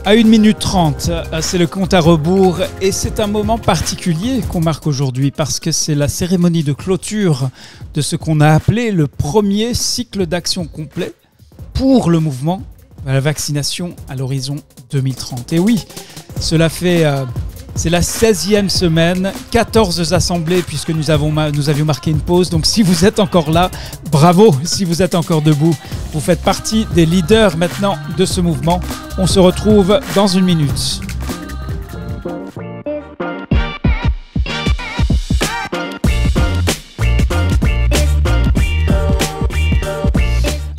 À 1 minute 30, c'est le compte à rebours et c'est un moment particulier qu'on marque aujourd'hui parce que c'est la cérémonie de clôture de ce qu'on a appelé le premier cycle d'action complet pour le mouvement à la vaccination à l'horizon 2030. Et oui, cela fait... c'est la 16e semaine, 14 assemblées puisque nous avions marqué une pause. Donc si vous êtes encore là, bravo. Si vous êtes encore debout, vous faites partie des leaders maintenant de ce mouvement. On se retrouve dans 1 minute.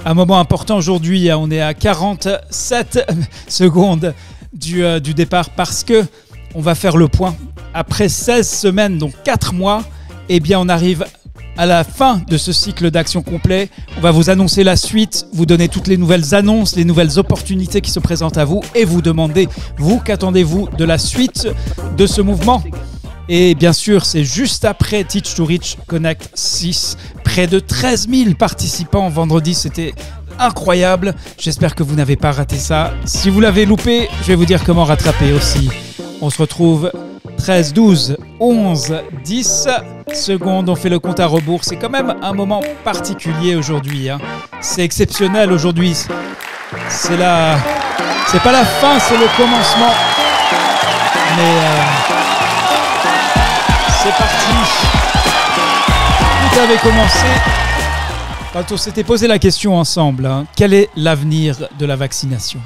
Un moment important aujourd'hui, on est à 47 secondes du départ parce que on va faire le point. Après 16 semaines, donc 4 mois, eh bien on arrive à la fin de ce cycle d'action complet. On va vous annoncer la suite, vous donner toutes les nouvelles annonces, les nouvelles opportunités qui se présentent à vous et vous demander, vous, qu'attendez-vous de la suite de ce mouvement ? Et bien sûr, c'est juste après Teach to Reach Connect 6. Près de 13 000 participants vendredi, c'était incroyable. J'espère que vous n'avez pas raté ça. Si vous l'avez loupé, je vais vous dire comment rattraper aussi. On se retrouve 13, 12, 11, 10 secondes. On fait le compte à rebours. C'est quand même un moment particulier aujourd'hui. C'est exceptionnel aujourd'hui. C'est pas la fin, c'est le commencement. Mais c'est parti. Tout avait commencé quand on s'était posé la question ensemble. Quel est l'avenir de la vaccination ?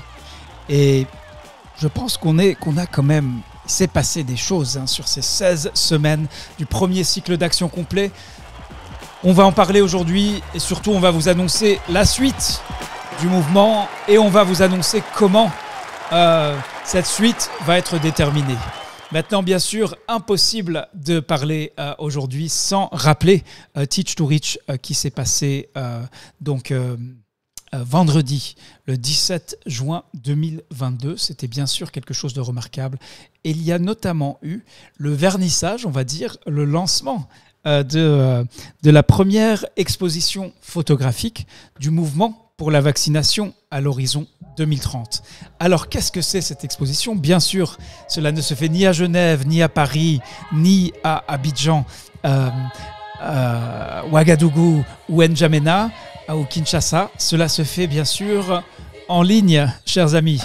Et je pense qu'on a quand même... Il s'est passé des choses sur ces 16 semaines du premier cycle d'action complet. On va en parler aujourd'hui et surtout on va vous annoncer la suite du mouvement et on va vous annoncer comment cette suite va être déterminée. Maintenant, bien sûr, impossible de parler aujourd'hui sans rappeler Teach to Reach qui s'est passé vendredi, le 17 juin 2022. C'était bien sûr quelque chose de remarquable. Et il y a notamment eu le vernissage, on va dire, le lancement de la première exposition photographique du mouvement pour la vaccination à l'horizon 2030. Alors, qu'est-ce que c'est cette exposition ? Bien sûr, cela ne se fait ni à Genève, ni à Paris, ni à Abidjan, Ouagadougou ou N'Djamena, ou Kinshasa. Cela se fait bien sûr en ligne, chers amis.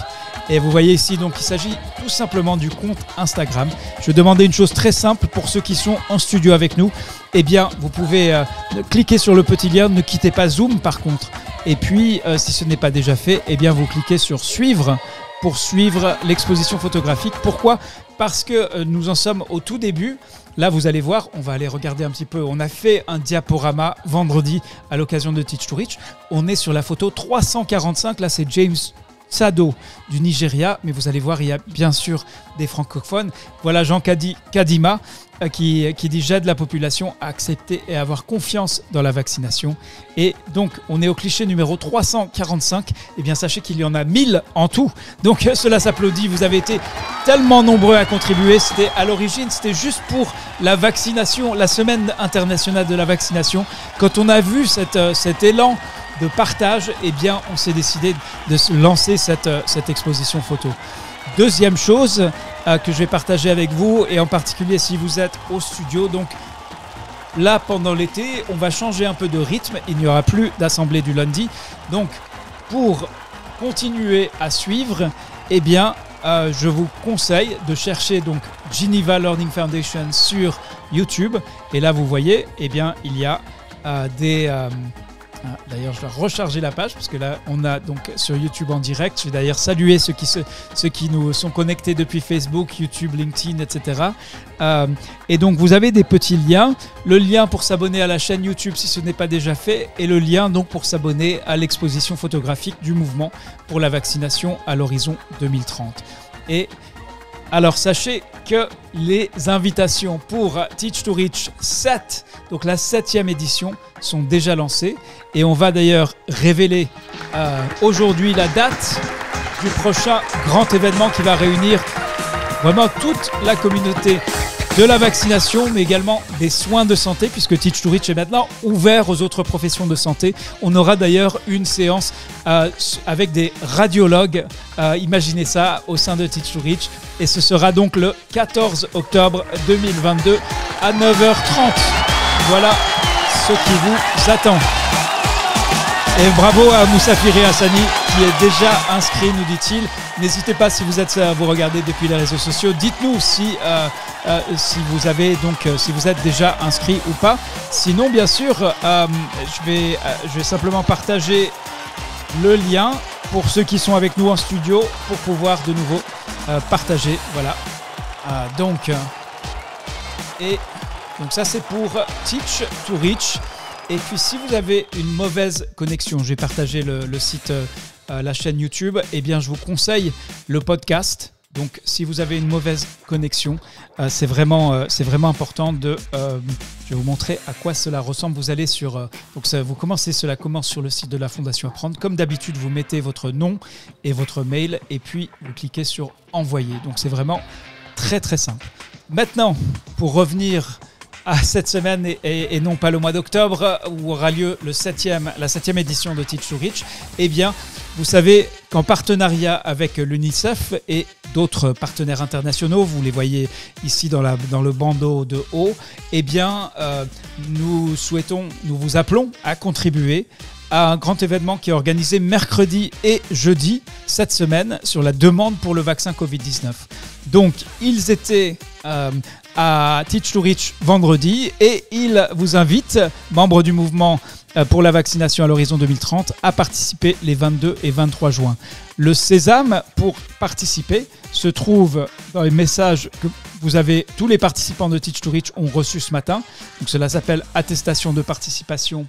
Et vous voyez ici, donc, il s'agit tout simplement du compte Instagram. Je vais demander une chose très simple pour ceux qui sont en studio avec nous. Eh bien, vous pouvez cliquer sur le petit lien. Ne quittez pas Zoom, par contre. Et puis, si ce n'est pas déjà fait, eh bien, vous cliquez sur Suivre pour suivre l'exposition photographique. Pourquoi ? Parce que nous en sommes au tout début. Là, vous allez voir, on va aller regarder un petit peu. On a fait un diaporama vendredi à l'occasion de Teach to Reach. On est sur la photo 345. Là, c'est James Sado du Nigeria. Mais vous allez voir, il y a bien sûr des francophones. Voilà Jean Kadima qui dit « J'aide la population à accepter et à avoir confiance dans la vaccination ». Et donc, on est au cliché numéro 345. Eh bien, sachez qu'il y en a 1000 en tout. Donc, cela s'applaudit. Vous avez été tellement nombreux à contribuer. C'était à l'origine, c'était juste pour la vaccination, la semaine internationale de la vaccination. Quand on a vu cet élan de partage, eh bien, on s'est décidé de lancer cette exposition photo. Deuxième chose que je vais partager avec vous, et en particulier si vous êtes au studio. Donc là, pendant l'été, on va changer un peu de rythme. Il n'y aura plus d'assemblée du lundi. Donc, pour continuer à suivre, eh bien, je vous conseille de chercher donc Geneva Learning Foundation sur YouTube. Et là, vous voyez, eh bien, il y a d'ailleurs, je vais recharger la page parce que là, on a donc sur YouTube en direct. Je vais d'ailleurs saluer ceux qui nous sont connectés depuis Facebook, YouTube, LinkedIn, etc. Et donc, vous avez des petits liens. Le lien pour s'abonner à la chaîne YouTube si ce n'est pas déjà fait et le lien donc pour s'abonner à l'exposition photographique du mouvement pour la vaccination à l'horizon 2030. Et alors, sachez que les invitations pour Teach to Reach 7, donc la 7e édition, sont déjà lancées. Et on va d'ailleurs révéler aujourd'hui la date du prochain grand événement qui va réunir vraiment toute la communauté de la vaccination, mais également des soins de santé, puisque Teach to Reach est maintenant ouvert aux autres professions de santé. On aura d'ailleurs une séance avec des radiologues, imaginez ça, au sein de Teach to Reach, et ce sera donc le 14 octobre 2022 à 9h30. Voilà ce qui vous attend. Et bravo à Moussafiri Hassani qui est déjà inscrit, nous dit-il. N'hésitez pas, si vous regardez depuis les réseaux sociaux, dites-nous si vous êtes déjà inscrit ou pas. Sinon, bien sûr, je vais simplement partager le lien pour ceux qui sont avec nous en studio pour pouvoir de nouveau partager. Voilà. Donc ça, c'est pour Teach to Reach. Et puis, si vous avez une mauvaise connexion, je vais partager le site, la chaîne YouTube, eh bien, je vous conseille le podcast. Donc, si vous avez une mauvaise connexion, c'est vraiment important de... je vais vous montrer à quoi cela ressemble. Vous allez sur... cela commence sur le site de la Fondation Apprendre. Comme d'habitude, vous mettez votre nom et votre mail et puis vous cliquez sur « Envoyer ». Donc, c'est vraiment très, très simple. Maintenant, pour revenir à cette semaine et non pas le mois d'octobre où aura lieu la 7e édition de Teach to Reach, eh bien, vous savez qu'en partenariat avec l'UNICEF et d'autres partenaires internationaux, vous les voyez ici dans le bandeau de haut, eh bien, nous vous appelons à contribuer à un grand événement qui est organisé mercredi et jeudi cette semaine sur la demande pour le vaccin Covid-19. Donc, ils étaient à Teach to Reach vendredi et ils vous invitent, membres du mouvement pour la vaccination à l'horizon 2030, à participer les 22 et 23 juin. Le sésame pour participer se trouve dans les messages que tous les participants de Teach to Reach ont reçus ce matin. Donc cela s'appelle attestation de participation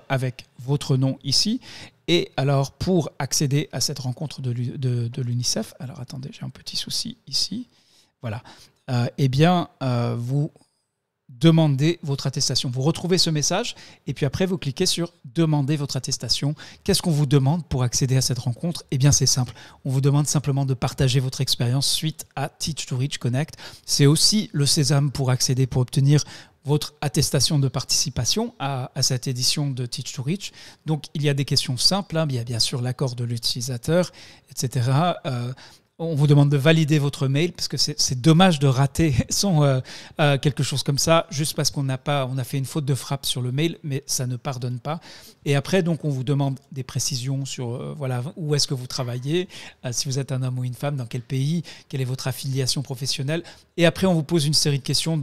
avec votre nom ici. Et alors pour accéder à cette rencontre de l'UNICEF, alors attendez, j'ai un petit souci ici. Voilà. Vous demandez votre attestation. Vous retrouvez ce message et puis après, vous cliquez sur « Demander votre attestation ». Qu'est-ce qu'on vous demande pour accéder à cette rencontre ? Eh bien, c'est simple. On vous demande simplement de partager votre expérience suite à Teach to Reach Connect. C'est aussi le sésame pour obtenir votre attestation de participation à cette édition de Teach to Reach. Donc, il y a des questions simples. Il y a bien sûr l'accord de l'utilisateur, etc. On vous demande de valider votre mail parce que c'est dommage de rater quelque chose comme ça juste parce qu'on a fait une faute de frappe sur le mail, mais ça ne pardonne pas. Et après, donc, on vous demande des précisions sur où est-ce que vous travaillez, si vous êtes un homme ou une femme, dans quel pays, quelle est votre affiliation professionnelle. Et après, on vous pose une série de questions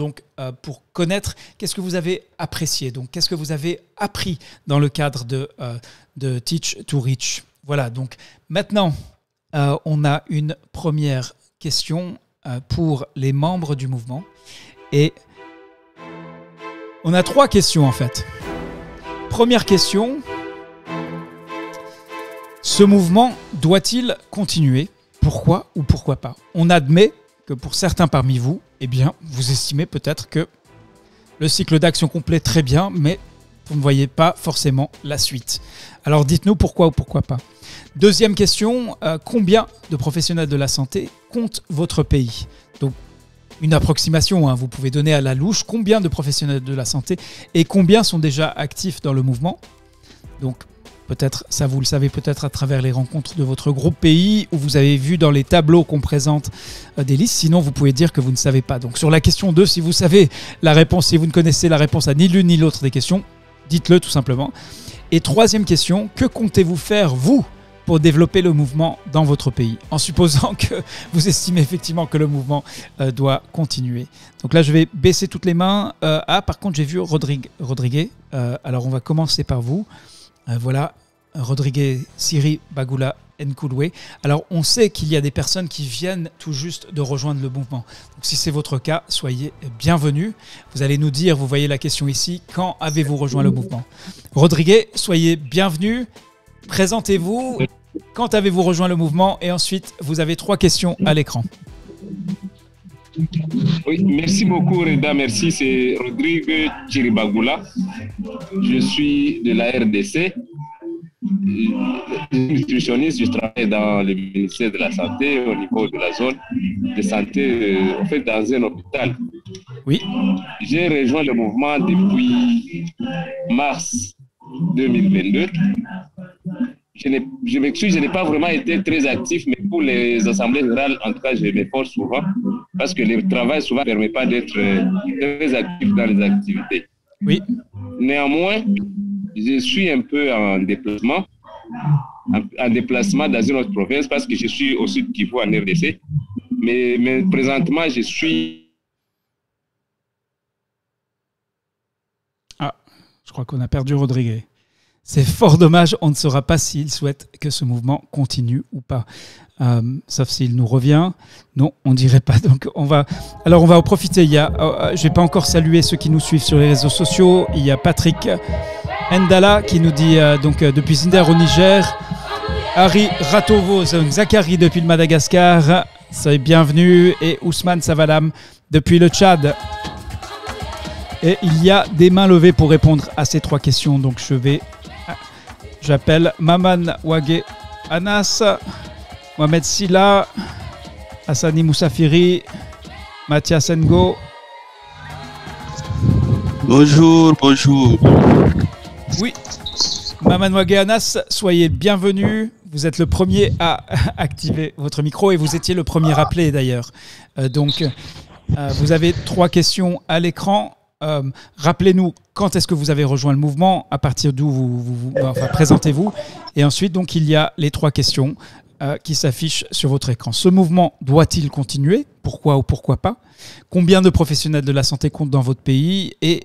pour connaître qu'est-ce que vous avez apprécié, donc qu'est-ce que vous avez appris dans le cadre de Teach to Reach. Voilà, donc maintenant... on a une première question pour les membres du mouvement. Et on a 3 questions en fait. Première question, ce mouvement doit-il continuer ? Pourquoi ou pourquoi pas ? On admet que pour certains parmi vous, eh bien, vous estimez peut-être que le cycle d'action complet très bien, mais vous ne voyez pas forcément la suite. Alors dites-nous pourquoi ou pourquoi pas. Deuxième question, combien de professionnels de la santé compte votre pays ? Donc, une approximation, vous pouvez donner à la louche combien de professionnels de la santé et combien sont déjà actifs dans le mouvement. Donc, peut-être, ça vous le savez peut-être à travers les rencontres de votre groupe pays où vous avez vu dans les tableaux qu'on présente des listes. Sinon, vous pouvez dire que vous ne savez pas. Donc, sur la question 2, si vous savez la réponse, si vous ne connaissez la réponse à ni l'une ni l'autre des questions, dites-le tout simplement. Et troisième question, que comptez-vous faire, vous, pour développer le mouvement dans votre pays, en supposant que vous estimez effectivement que le mouvement doit continuer. Donc là, je vais baisser toutes les mains. Par contre, j'ai vu Rodrigue. Alors, on va commencer par vous. Voilà, Rodrigue Siri Bagula Nkulwe. Alors, on sait qu'il y a des personnes qui viennent tout juste de rejoindre le mouvement. Donc, si c'est votre cas, soyez bienvenus. Vous allez nous dire, vous voyez la question ici, quand avez-vous rejoint le mouvement ? Rodrigue, soyez bienvenus. Présentez-vous, quand avez-vous rejoint le mouvement et ensuite vous avez 3 questions à l'écran. Oui, merci beaucoup Reda, merci, c'est Rodrigue Chiribagula. Je suis de la RDC, nutritionniste, je travaille dans le ministère de la Santé au niveau de la zone de santé, en fait dans un hôpital. Oui. J'ai rejoint le mouvement depuis mars 2022. Je m'excuse, je n'ai pas vraiment été très actif, mais pour les assemblées générales, en tout cas, je m'efforce souvent parce que le travail souvent ne permet pas d'être très actif dans les activités. Oui. Néanmoins, je suis un peu en déplacement dans une autre province parce que je suis au sud Kivu en RDC. Mais présentement, je suis... Ah, je crois qu'on a perdu Rodrigue. C'est fort dommage, on ne saura pas s'il souhaite que ce mouvement continue ou pas. Sauf s'il nous revient. Non, on ne dirait pas. Donc on va en profiter. Je ne vais pas encore saluer ceux qui nous suivent sur les réseaux sociaux. Il y a Patrick Ndala qui nous dit depuis Zinder au Niger. Harry Ratovo, Zachary depuis le Madagascar. Soyez bienvenue. Et Ousmane Savalam depuis le Tchad. Et il y a des mains levées pour répondre à ces 3 questions. Donc j'appelle Maman Wage Anas, Mohamed Silla, Hassani Moussafiri, Mathias Ngo. Bonjour. Oui, Maman Wage Anas, soyez bienvenue. Vous êtes le premier à activer votre micro et vous étiez le premier appelé d'ailleurs. Vous avez 3 questions à l'écran. Rappelez-nous quand est-ce que vous avez rejoint le mouvement, à partir d'où présentez-vous. Et ensuite, donc, il y a les 3 questions qui s'affichent sur votre écran. Ce mouvement doit-il continuer ? Pourquoi ou pourquoi pas ? Combien de professionnels de la santé comptent votre pays et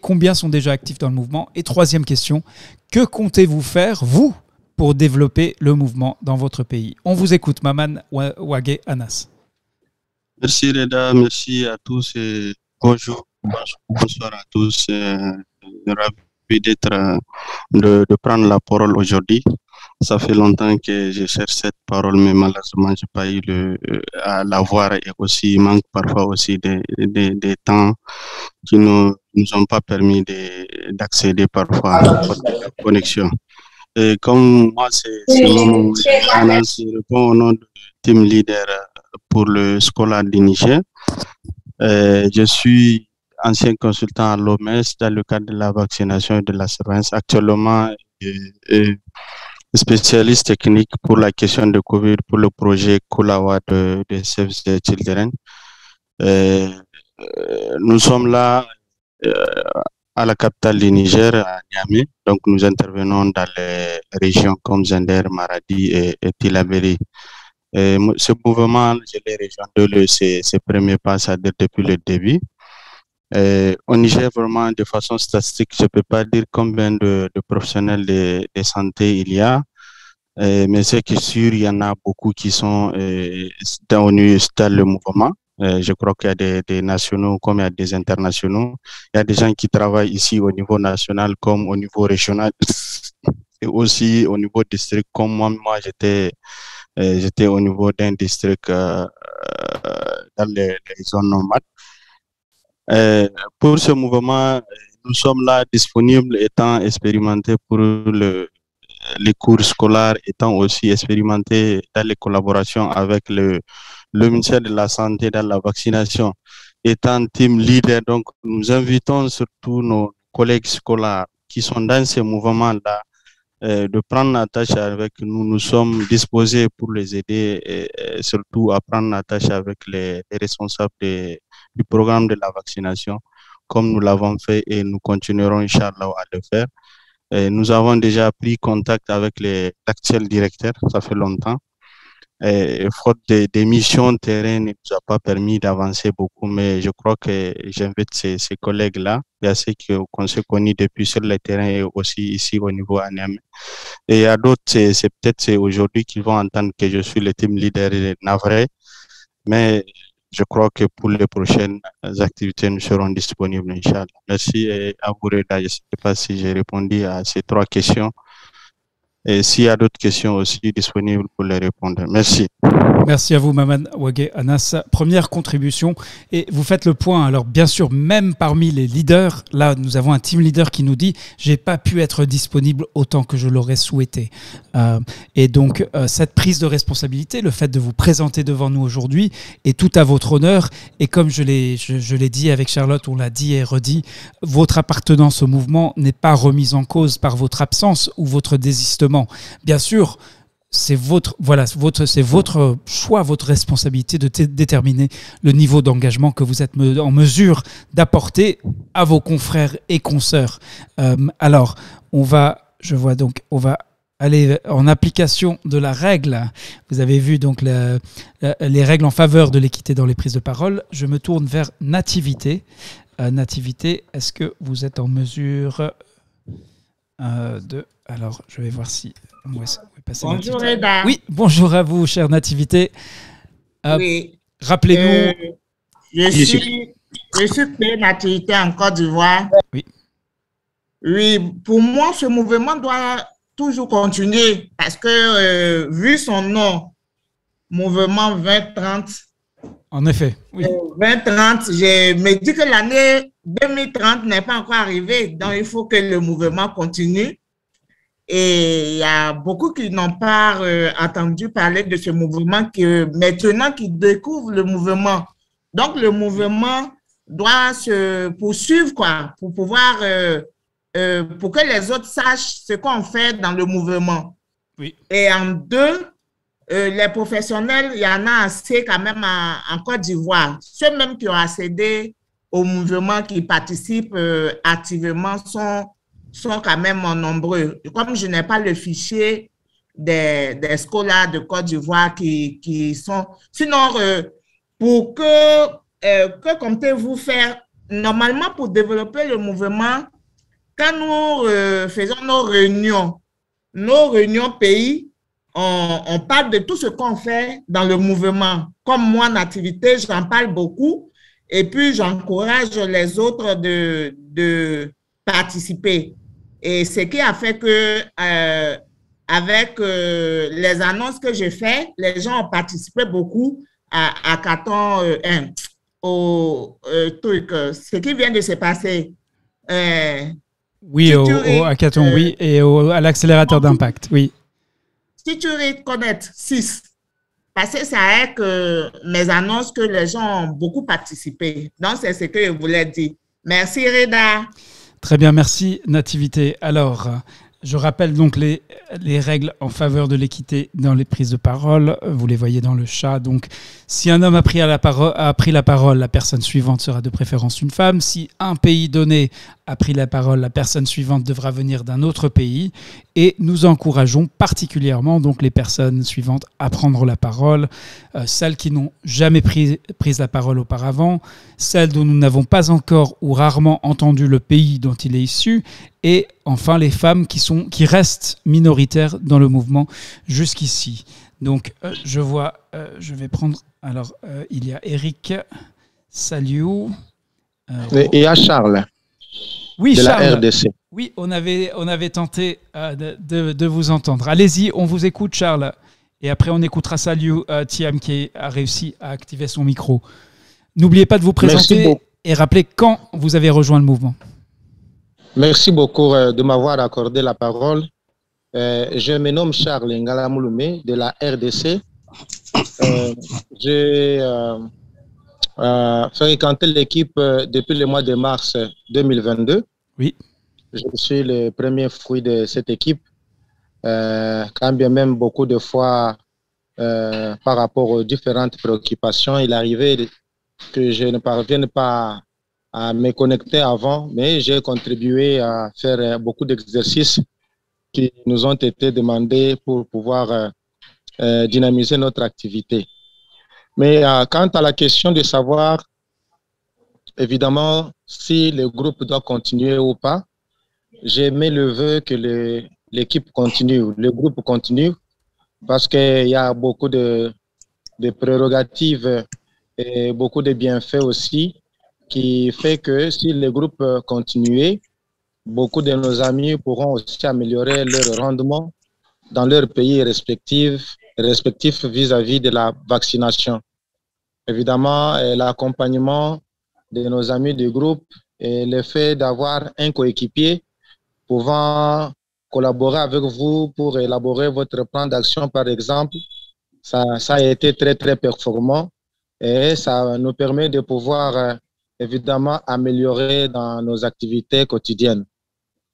combien sont déjà actifs dans le mouvement ? Et 3e question, que comptez-vous faire, vous, pour développer le mouvement dans votre pays ? On vous écoute, Maman Wage Anas. Merci Reda, merci à tous et bonjour, bonsoir à tous. Ravi de prendre la parole aujourd'hui. Ça fait longtemps que je cherche cette parole, mais malheureusement, je n'ai pas eu à l'avoir et aussi il manque parfois aussi des temps qui ne nous ont pas permis d'accéder parfois à la connexion. Et comme moi, c'est Maman Anas, je réponds au nom du team leader pour le Scola du Niger. Je suis ancien consultant à l'OMS dans le cadre de la vaccination et de la surveillance. Actuellement, spécialiste technique pour la question de Covid pour le projet Kulawa de Save the Children. Nous sommes là à la capitale du Niger, à Niamey. Donc, nous intervenons dans les régions comme Zender, Maradi et Tillabéri. Ce mouvement, je l'ai rejoint de ses premiers pas, c'est-à-dire depuis le début. Au Niger, vraiment, de façon statistique, je ne peux pas dire combien de professionnels de santé il y a, mais c'est que sûr, il y en a beaucoup qui sont dans le mouvement. Je crois qu'il y a des nationaux comme il y a des internationaux. Il y a des gens qui travaillent ici au niveau national comme au niveau régional et aussi au niveau district, comme moi j'étais au niveau d'un district dans les zones nomades. Pour ce mouvement, nous sommes là disponibles, étant expérimentés pour les cours scolaires, étant aussi expérimentés dans les collaborations avec le ministère de la Santé dans la vaccination, étant team leader. Donc, nous invitons surtout nos collègues scolaires qui sont dans ce mouvement-là de prendre la tâche avec nous. Nous sommes disposés pour les aider et surtout à prendre la tâche avec les responsables du programme de la vaccination, comme nous l'avons fait et nous continuerons, Inch'Allah, à le faire. Nous avons déjà pris contact avec l'actuel directeur, ça fait longtemps. Faute des missions terrain ne nous a pas permis d'avancer beaucoup, mais je crois que j'invite ces collègues-là, il y a ceux qu'on s'est connus depuis sur le terrain et aussi ici au niveau ANM. Et il y a d'autres, c'est peut-être aujourd'hui qu'ils vont entendre que je suis le team leader navré, mais je crois que pour les prochaines activités, nous serons disponibles, Inch'Allah. Merci et à vous, Reda. Je ne sais pas si j'ai répondu à ces 3 questions. Et s'il y a d'autres questions aussi, disponibles pour les répondre. Merci. Merci à vous, Maman Wagé Anas. Première contribution. Et vous faites le point. Alors, bien sûr, même parmi les leaders, là, nous avons un team leader qui nous dit « j'ai pas pu être disponible autant que je l'aurais souhaité ». Et donc, cette prise de responsabilité, le fait de vous présenter devant nous aujourd'hui est tout à votre honneur. Et comme je l'ai dit avec Charlotte, on l'a dit et redit, votre appartenance au mouvement n'est pas remise en cause par votre absence ou votre désistement. Bien sûr, c'est votre choix, votre responsabilité de déterminer le niveau d'engagement que vous êtes en mesure d'apporter à vos confrères et consoeurs. Alors, on va aller en application de la règle. Vous avez vu donc les règles en faveur de l'équité dans les prises de parole. Je me tourne vers Nativité. Nativité, est-ce que vous êtes en mesure de... Alors, je vais voir si... Bonjour Reda. Oui, bonjour à vous, chère Nativité. Oui. Rappelez-nous... je suis Nativité en Côte d'Ivoire. Oui. Oui, pour moi, ce mouvement doit toujours continuer parce que, vu son nom, Mouvement 2030, en effet, oui. 2030, je me dis que l'année 2030 n'est pas encore arrivée, donc il faut que le mouvement continue. Et il y a beaucoup qui n'ont pas entendu parler de ce mouvement, maintenant qu'ils découvrent le mouvement. Donc, le mouvement doit se poursuivre, quoi, pour pouvoir, pour que les autres sachent ce qu'on fait dans le mouvement. Oui. Et en deux, les professionnels, il y en a assez quand même en Côte d'Ivoire. Ceux même qui ont accédé au mouvement, qui participent activement, sont quand même nombreux. Comme je n'ai pas le fichier des scolaires de Côte d'Ivoire qui sont... Sinon, pour que comptez-vous faire? Normalement, pour développer le mouvement, quand nous faisons nos réunions pays, on parle de tout ce qu'on fait dans le mouvement. Comme moi, Nativité, j'en parle beaucoup et puis j'encourage les autres de participer. Et ce qui a fait que, avec les annonces que j'ai faites, les gens ont participé beaucoup à Caton 1, au truc, ce qui vient de se passer. Oui, au hackathon, oui, et à l'accélérateur d'impact, oui. Si tu reconnais 6, parce que ça est que mes annonces que les gens ont beaucoup participé. Donc, c'est ce que je voulais dire. Merci, Reda. Très bien, merci, Nativité. Alors, je rappelle donc les règles en faveur de l'équité dans les prises de parole. Vous les voyez dans le chat. Donc, si un homme a pris la parole, la personne suivante sera de préférence une femme. Si un pays donné a pris la parole, la personne suivante devra venir d'un autre pays. Et nous encourageons particulièrement donc les personnes suivantes à prendre la parole, celles qui n'ont jamais pris la parole auparavant, celles dont nous n'avons pas encore ou rarement entendu le pays dont il est issu, et enfin les femmes qui restent minoritaires dans le mouvement jusqu'ici. Donc je vais prendre, alors il y a Eric Saliou. Et il y a Charles. Oui, de Charles. La RDC. Oui, on avait tenté de vous entendre. Allez-y, on vous écoute, Charles. Et après, on écoutera Saliou Thiam qui a réussi à activer son micro. N'oubliez pas de vous présenter et rappeler quand vous avez rejoint le mouvement. Merci beaucoup de m'avoir accordé la parole. Je me nomme Charles Ngala Mouloumé de la RDC. J'ai fréquenté l'équipe depuis le mois de mars 2022. Oui. Je suis le premier fruit de cette équipe. Quand bien même beaucoup de fois, par rapport aux différentes préoccupations, il arrivait que je ne parvienne pas à me connecter avant, mais j'ai contribué à faire beaucoup d'exercices qui nous ont été demandés pour pouvoir dynamiser notre activité. Mais quant à la question de savoir, évidemment, si le groupe doit continuer ou pas, j'émets le vœu que l'équipe continue, le groupe continue, parce qu'il y a beaucoup de prérogatives et beaucoup de bienfaits aussi, qui fait que si le groupe continue, beaucoup de nos amis pourront aussi améliorer leur rendement dans leurs pays respectifs vis-à-vis de la vaccination. Évidemment, l'accompagnement de nos amis du groupe et le fait d'avoir un coéquipier pouvant collaborer avec vous pour élaborer votre plan d'action, par exemple, ça a été très, très performant et ça nous permet de pouvoir évidemment améliorer dans nos activités quotidiennes.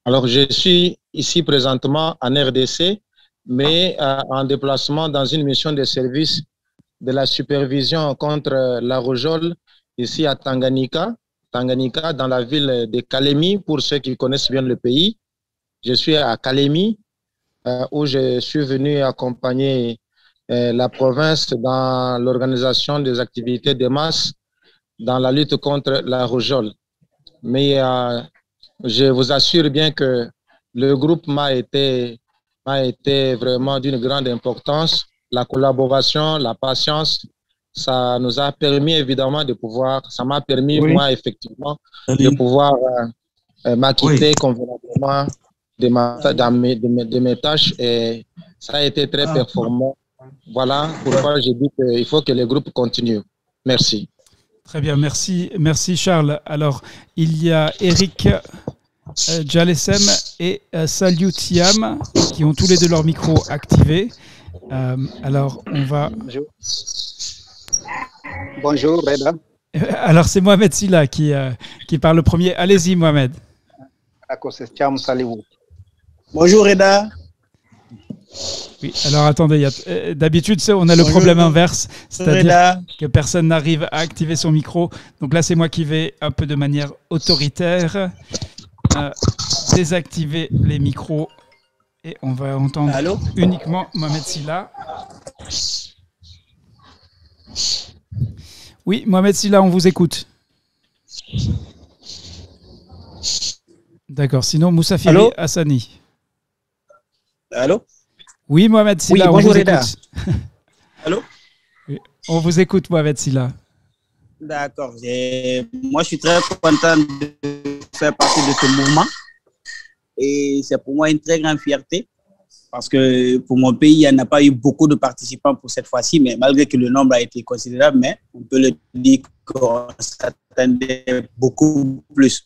Alors, je suis ici présentement en RDC, mais en déplacement dans une mission de service de la supervision contre la rougeole ici à Tanganyika, dans la ville de Kalemi, pour ceux qui connaissent bien le pays. Je suis à Kalemi, où je suis venu accompagner la province dans l'organisation des activités de masse dans la lutte contre la rougeole. Mais je vous assure bien que le groupe m'a été vraiment d'une grande importance. La collaboration, la patience, ça nous a permis évidemment de pouvoir, ça m'a permis moi effectivement de pouvoir m'acquitter convenablement de mes tâches et ça a été très performant. Voilà pourquoi j'ai dit qu'il faut que le groupe continue. Merci. Très bien, merci Charles. Alors, il y a Eric Jalesem et Saliou Thiam qui ont tous les deux leurs micros activés. Alors, on va... Bonjour, Reda. Alors, c'est Mohamed Silla qui parle le premier. Allez-y, Mohamed. D'accord, c'est Thiam Saliou. Bonjour, Reda. Oui, alors attendez, d'habitude, on a le problème inverse, c'est-à-dire que personne n'arrive à activer son micro. Donc là, c'est moi qui vais un peu de manière autoritaire désactiver les micros et on va entendre uniquement Mohamed Silla. Oui, Mohamed Silla, on vous écoute. D'accord, sinon Moussa Firi Hassani. Allô? Oui, Mohamed Silla, oui, bonjour, on vous écoute. Allô? Oui, on vous écoute, Mohamed Silla. D'accord. Moi, je suis très content de faire partie de ce mouvement. Et c'est pour moi une très grande fierté. Parce que pour mon pays, il n'y en a pas eu beaucoup de participants pour cette fois-ci, mais malgré que le nombre a été considérable, mais on peut le dire qu'on s'attendait beaucoup plus.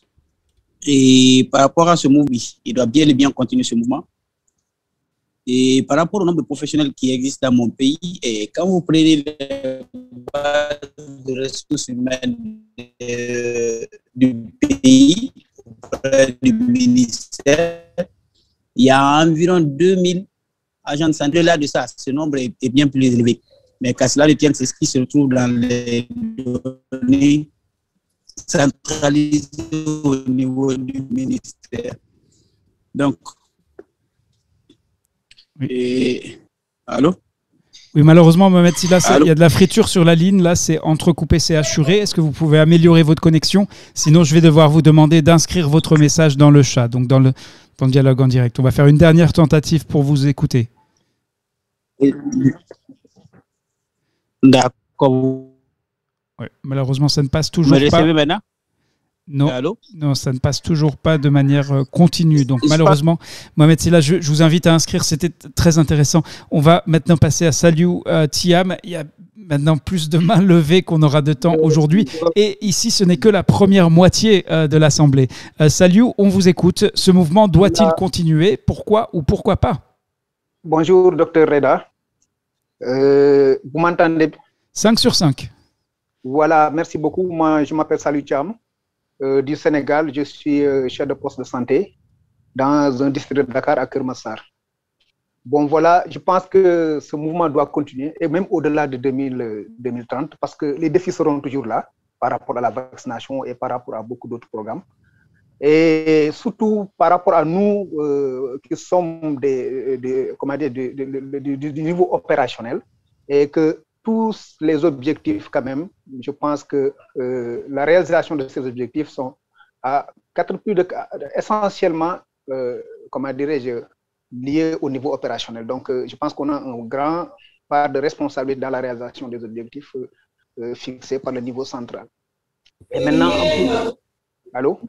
Et par rapport à ce mouvement, il doit bien et bien continuer ce mouvement. Et par rapport au nombre de professionnels qui existent dans mon pays, et quand vous prenez les bases de ressources humaines du pays, du ministère, il y a environ 2000 agents de santé. Là de ça, ce nombre est bien plus élevé. Mais qu'à cela ne tienne, c'est ce qui se trouve dans les données centralisées au niveau du ministère. Donc, allô? Oui, malheureusement, Mohamed Silla, il y a de la friture sur la ligne. Là, c'est entrecoupé, c'est assuré. Est-ce que vous pouvez améliorer votre connexion? Sinon, je vais devoir vous demander d'inscrire votre message dans le chat, donc dans le dialogue en direct. On va faire une dernière tentative pour vous écouter. D'accord. Ouais, malheureusement, ça ne passe toujours pas. Vous me recevez maintenant? Non, ça ne passe toujours pas de manière continue. Donc malheureusement, Mohamed Silla, je vous invite à inscrire. C'était très intéressant. On va maintenant passer à Saliou Thiam. Il y a maintenant plus de mains levées qu'on aura de temps aujourd'hui. Et ici, ce n'est que la première moitié de l'Assemblée. Saliou, on vous écoute. Ce mouvement doit-il continuer? Pourquoi ou pourquoi pas? Bonjour, Dr Reda. Vous m'entendez? 5 sur 5. Voilà, merci beaucoup. Moi, je m'appelle Saliou Thiam. Du Sénégal, je suis chef de poste de santé dans un district de Dakar à Kermassar. Bon, voilà, je pense que ce mouvement doit continuer et même au-delà de 2030 parce que les défis seront toujours là par rapport à la vaccination et par rapport à beaucoup d'autres programmes. Et surtout par rapport à nous qui sommes du niveau opérationnel et que tous les objectifs quand même, je pense que la réalisation de ces objectifs sont essentiellement, comment dirais-je, liés au niveau opérationnel. Donc, je pense qu'on a un grand part de responsabilité dans la réalisation des objectifs fixés par le niveau central. Et maintenant, allô?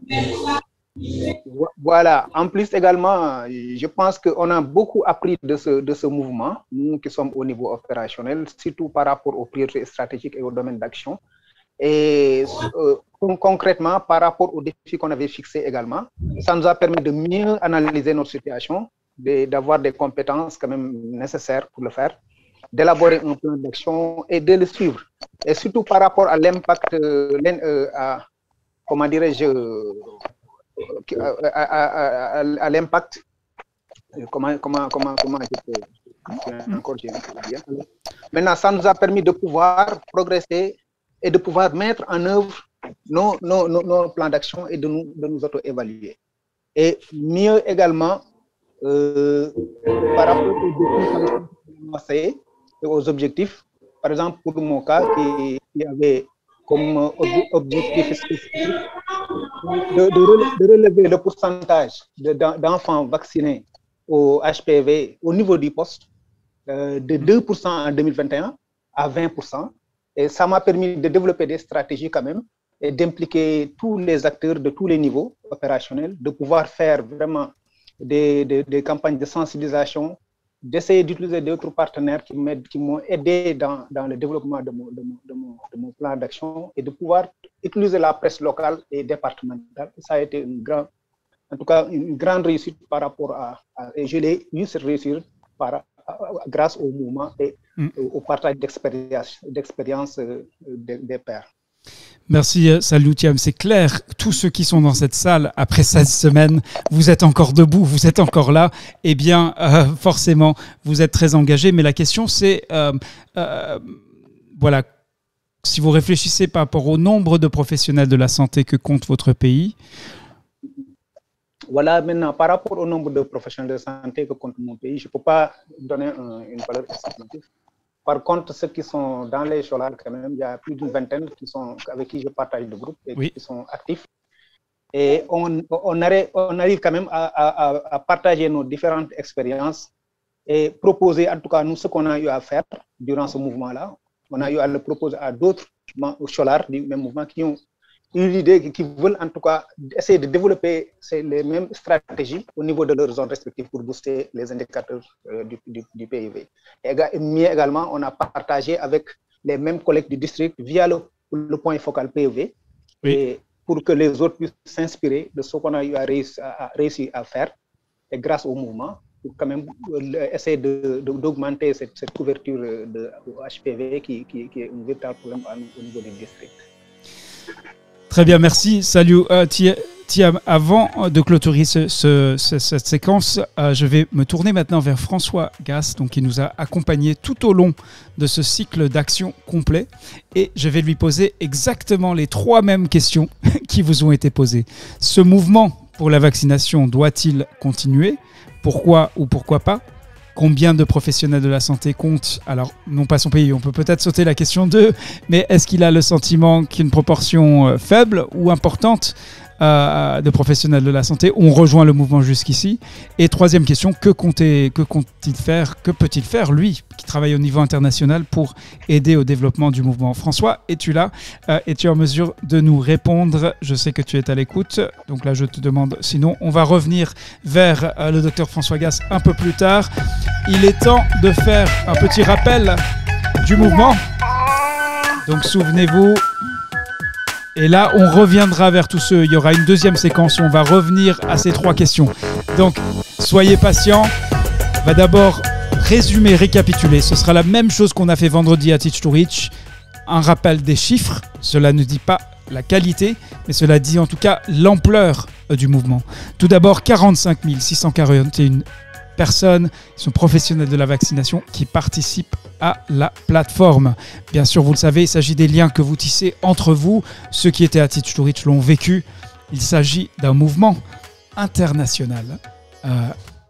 Voilà. En plus également, je pense qu'on a beaucoup appris de ce mouvement, nous qui sommes au niveau opérationnel, surtout par rapport aux priorités stratégiques et aux domaines d'action. Et concrètement, par rapport aux défis qu'on avait fixés également, ça nous a permis de mieux analyser notre situation, d'avoir des compétences quand même nécessaires pour le faire, d'élaborer un plan d'action et de le suivre. Et surtout par rapport à l'impact, comment dirais-je, à l'impact, comment je peux encore dire. Maintenant, ça nous a permis de pouvoir progresser et de pouvoir mettre en œuvre nos plans d'action et de nous auto-évaluer. Et mieux également, par rapport aux défis et aux objectifs, par exemple pour mon cas qui avait comme objectif spécifique de relever le pourcentage d'enfants vaccinés au HPV au niveau du poste de 2% en 2021 à 20%. Et ça m'a permis de développer des stratégies quand même et d'impliquer tous les acteurs de tous les niveaux opérationnels, de pouvoir faire vraiment des campagnes de sensibilisation, d'essayer d'utiliser d'autres partenaires qui m'ont aidé dans le développement de mon plan d'action et de pouvoir utiliser la presse locale et départementale. Ça a été une grande réussite par rapport et je l'ai eu cette réussite grâce au mouvement et au partage d'expérience des pairs. Merci Salou Thiam, c'est clair, tous ceux qui sont dans cette salle après 16 semaines, vous êtes encore debout, vous êtes encore là, eh bien forcément vous êtes très engagés, mais la question c'est, voilà, si vous réfléchissez par rapport au nombre de professionnels de la santé que compte votre pays. Voilà, maintenant par rapport au nombre de professionnels de santé que compte mon pays, je ne peux pas donner une valeur estimative. Par contre, ceux qui sont dans les Cholars, quand même, il y a plus d'une vingtaine avec qui je partage le groupe et qui sont actifs. Et on arrive quand même à partager nos différentes expériences et proposer, en tout cas, nous, ce qu'on a eu à faire durant ce mouvement-là. On a eu à le proposer à d'autres Cholars du même mouvement qui ont eu l'idée, qui veulent en tout cas essayer de développer les mêmes stratégies au niveau de leurs zones respectives pour booster les indicateurs du PIB. Mais également, on a partagé avec les mêmes collègues du district via le point focal PIB et pour que les autres puissent s'inspirer de ce qu'on a eu à réussir à faire et grâce au mouvement pour quand même essayer d'augmenter cette couverture de HPV qui est un véritable problème au niveau du district. Très bien, merci. Salut Thiam. Avant de clôturer cette séquence, je vais me tourner maintenant vers François Gass, donc, qui nous a accompagnés tout au long de ce cycle d'action complet. Et je vais lui poser exactement les 3 mêmes questions qui vous ont été posées. Ce mouvement pour la vaccination doit-il continuer ? Pourquoi ou pourquoi pas ? Combien de professionnels de la santé comptent, alors non pas son pays, on peut peut-être sauter la question 2, mais est-ce qu'il a le sentiment qu'il y a une proportion faible ou importante de professionnels de la santé ont rejoint le mouvement jusqu'ici? Et 3e question, que compte-t-il faire, que peut-il faire, lui, qui travaille au niveau international pour aider au développement du mouvement? François, es-tu là? Es-tu en mesure de nous répondre? Je sais que tu es à l'écoute, donc là je te demande, sinon on va revenir vers le docteur François Gass un peu plus tard. Il est temps de faire un petit rappel du mouvement. Donc souvenez-vous. Et là, on reviendra vers tous ceux. Il y aura une 2e séquence où on va revenir à ces 3 questions. Donc, soyez patients. On va d'abord résumer, récapituler. Ce sera la même chose qu'on a fait vendredi à Teach to Reach. Un rappel des chiffres. Cela ne dit pas la qualité, mais cela dit en tout cas l'ampleur du mouvement. Tout d'abord, 45 641 personnes qui sont professionnels de la vaccination qui participent à la plateforme. Bien sûr, vous le savez, il s'agit des liens que vous tissez entre vous. Ceux qui étaient à Teach to Reach l'ont vécu. Il s'agit d'un mouvement international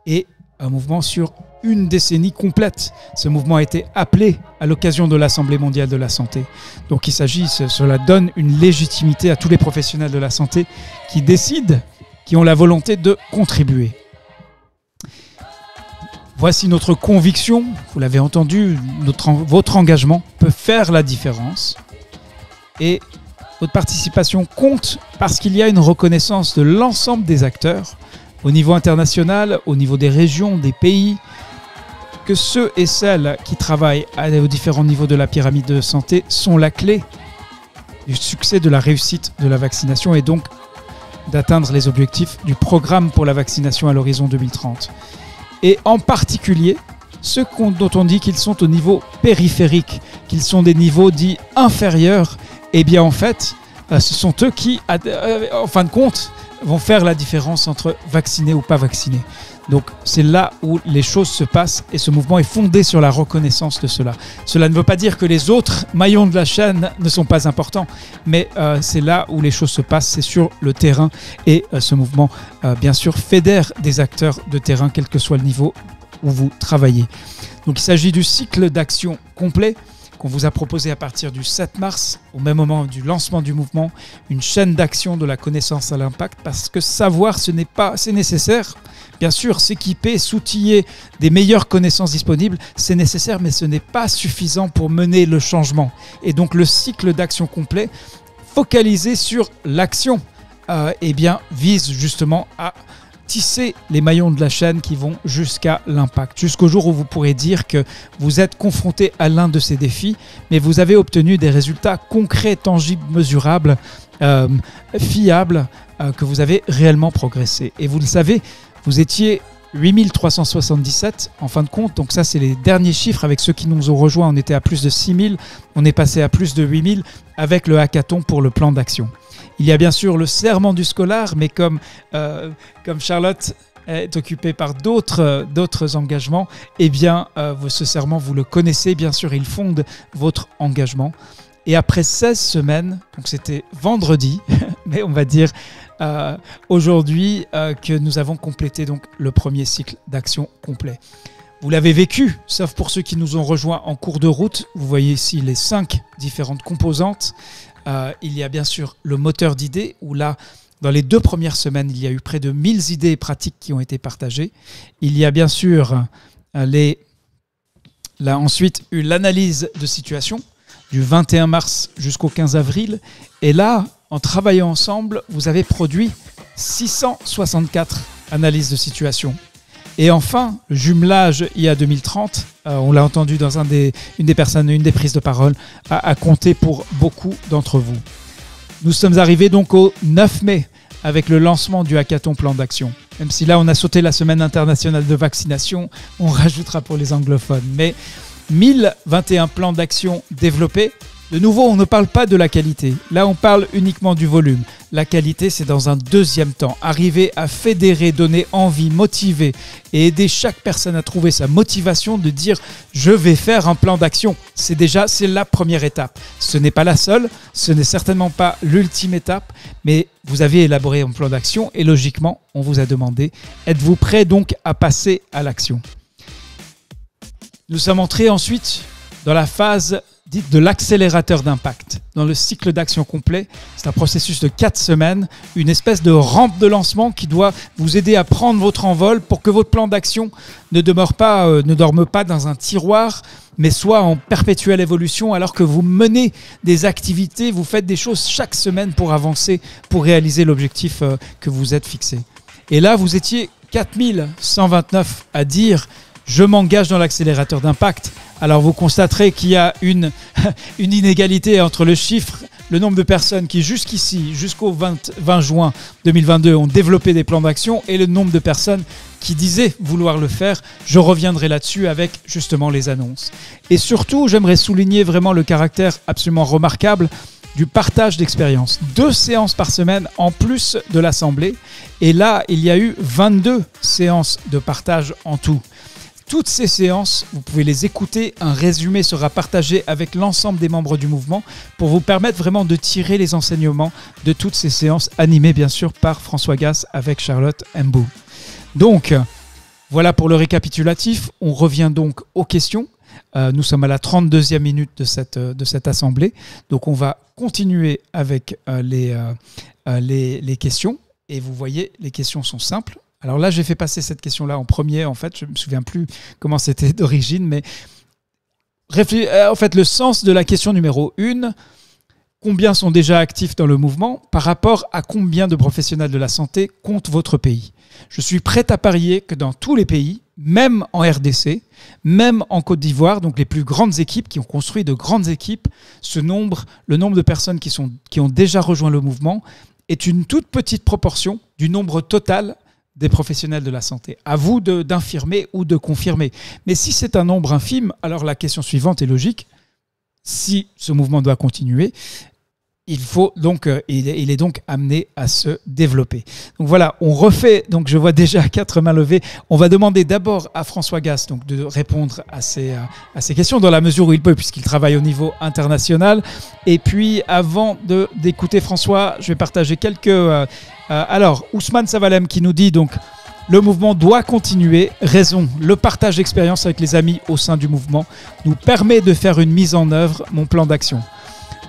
et un mouvement sur une décennie complète. Ce mouvement a été appelé à l'occasion de l'Assemblée mondiale de la santé. Donc il s'agit, cela donne une légitimité à tous les professionnels de la santé qui décident, qui ont la volonté de contribuer. Voici notre conviction, vous l'avez entendu, votre engagement peut faire la différence. Et votre participation compte parce qu'il y a une reconnaissance de l'ensemble des acteurs, au niveau international, au niveau des régions, des pays, que ceux et celles qui travaillent aux différents niveaux de la pyramide de santé sont la clé du succès de la réussite de la vaccination et donc d'atteindre les objectifs du programme pour la vaccination à l'horizon 2030. Et en particulier, ceux dont on dit qu'ils sont au niveau périphérique, qu'ils sont des niveaux dits inférieurs, eh bien en fait, ce sont eux qui, en fin de compte, vont faire la différence entre vaccinés ou pas vaccinés. Donc c'est là où les choses se passent et ce mouvement est fondé sur la reconnaissance de cela. Cela ne veut pas dire que les autres maillons de la chaîne ne sont pas importants, mais c'est là où les choses se passent, c'est sur le terrain et ce mouvement, bien sûr, fédère des acteurs de terrain, quel que soit le niveau où vous travaillez. Donc il s'agit du cycle d'action complet qu'on vous a proposé à partir du 7 mars, au même moment du lancement du mouvement, une chaîne d'action de la connaissance à l'impact, parce que savoir, c'est nécessaire. Bien sûr, s'équiper, s'outiller des meilleures connaissances disponibles, c'est nécessaire, mais ce n'est pas suffisant pour mener le changement. Et donc le cycle d'action complet, focalisé sur l'action, vise justement à tisser les maillons de la chaîne qui vont jusqu'à l'impact, jusqu'au jour où vous pourrez dire que vous êtes confronté à l'un de ces défis, mais vous avez obtenu des résultats concrets, tangibles, mesurables, fiables, que vous avez réellement progressé. Et vous le savez, vous étiez 8377 en fin de compte, donc ça c'est les derniers chiffres avec ceux qui nous ont rejoints, on était à plus de 6000, on est passé à plus de 8000 avec le hackathon pour le plan d'action. Il y a bien sûr le serment du scolaire, mais comme Charlotte est occupée par d'autres engagements, eh bien ce serment vous le connaissez, bien sûr il fonde votre engagement. Et après 16 semaines, donc c'était vendredi, mais on va dire aujourd'hui que nous avons complété donc le premier cycle d'action complet. Vous l'avez vécu, sauf pour ceux qui nous ont rejoints en cours de route. Vous voyez ici les 5 différentes composantes. Il y a bien sûr le moteur d'idées, où là, dans les 2 premières semaines, il y a eu près de 1000 idées et pratiques qui ont été partagées. Il y a bien sûr ensuite eu l'analyse de situation, du 21 mars jusqu'au 15 avril. Et là, en travaillant ensemble, vous avez produit 664 analyses de situation. Et enfin, le jumelage IA 2030, on l'a entendu dans une des prises de parole, a compté pour beaucoup d'entre vous. Nous sommes arrivés donc au 9 mai avec le lancement du hackathon plan d'action. Même si là, on a sauté la semaine internationale de vaccination, on rajoutera pour les anglophones. Mais 1021 plans d'action développés. De nouveau, on ne parle pas de la qualité. Là, on parle uniquement du volume. La qualité, c'est dans un deuxième temps. Arriver à fédérer, donner envie, motiver et aider chaque personne à trouver sa motivation de dire « je vais faire un plan d'action ». C'est la première étape. Ce n'est pas la seule, ce n'est certainement pas l'ultime étape, mais vous avez élaboré un plan d'action et logiquement, on vous a demandé « êtes-vous prêt donc à passer à l'action ?» Nous sommes entrés ensuite dans la phase dite de l'accélérateur d'impact. Dans le cycle d'action complet, c'est un processus de 4 semaines, une espèce de rampe de lancement qui doit vous aider à prendre votre envol pour que votre plan d'action ne dorme pas dans un tiroir, mais soit en perpétuelle évolution alors que vous menez des activités, vous faites des choses chaque semaine pour avancer, pour réaliser l'objectif que vous êtes fixé. Et là, vous étiez 4129 à dire « je m'engage dans l'accélérateur d'impact ». Alors vous constaterez qu'il y a une inégalité entre le nombre de personnes qui jusqu'ici, jusqu'au 20 juin 2022 ont développé des plans d'action et le nombre de personnes qui disaient vouloir le faire. Je reviendrai là-dessus avec justement les annonces. Et surtout, j'aimerais souligner vraiment le caractère absolument remarquable du partage d'expérience. 2 séances par semaine en plus de l'Assemblée. Et là, il y a eu 22 séances de partage en tout. Toutes ces séances, vous pouvez les écouter. Un résumé sera partagé avec l'ensemble des membres du mouvement pour vous permettre vraiment de tirer les enseignements de toutes ces séances animées bien sûr par François Gass avec Charlotte Mbou. Donc, voilà pour le récapitulatif. On revient donc aux questions. Nous sommes à la 32e minute de cette assemblée. Donc, on va continuer avec les questions. Et vous voyez, les questions sont simples. Alors là, j'ai fait passer cette question-là en premier. En fait, je ne me souviens plus comment c'était d'origine, mais en fait, le sens de la question numéro 1, combien sont déjà actifs dans le mouvement par rapport à combien de professionnels de la santé compte votre pays. Je suis prêt à parier que dans tous les pays, même en RDC, même en Côte d'Ivoire, donc les plus grandes équipes qui ont construit de grandes équipes, le nombre de personnes qui ont déjà rejoint le mouvement est une toute petite proportion du nombre total des professionnels de la santé. À vous d'infirmer ou de confirmer. Mais si c'est un nombre infime, alors la question suivante est logique. Si ce mouvement doit continuer, il est donc amené à se développer. Donc voilà, on refait. Donc je vois déjà 4 mains levées. On va demander d'abord à François Gass donc de répondre à ces questions dans la mesure où il peut, puisqu'il travaille au niveau international. Et puis avant d'écouter François, je vais partager quelques. Alors Ousmane Savalem qui nous dit donc. Le mouvement doit continuer. Raison, le partage d'expérience avec les amis au sein du mouvement nous permet de faire une mise en œuvre, mon plan d'action.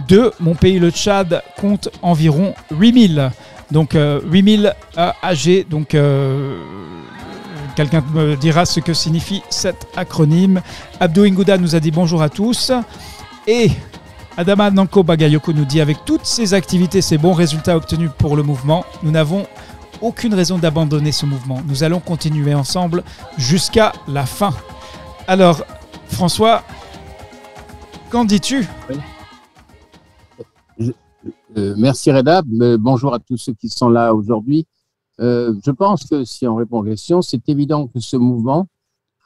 2. Mon pays, le Tchad, compte environ 8000. Donc 8000 AG. Donc quelqu'un me dira ce que signifie cet acronyme. Abdou Ingouda nous a dit bonjour à tous. Et Adama Nanko Bagayoko nous dit avec toutes ces activités, ces bons résultats obtenus pour le mouvement, nous n'avons aucune raison d'abandonner ce mouvement. Nous allons continuer ensemble jusqu'à la fin. Alors, François, qu'en dis-tu ? Merci Reda. Bonjour à tous ceux qui sont là aujourd'hui. Je pense que si on répond aux questions, c'est évident que ce mouvement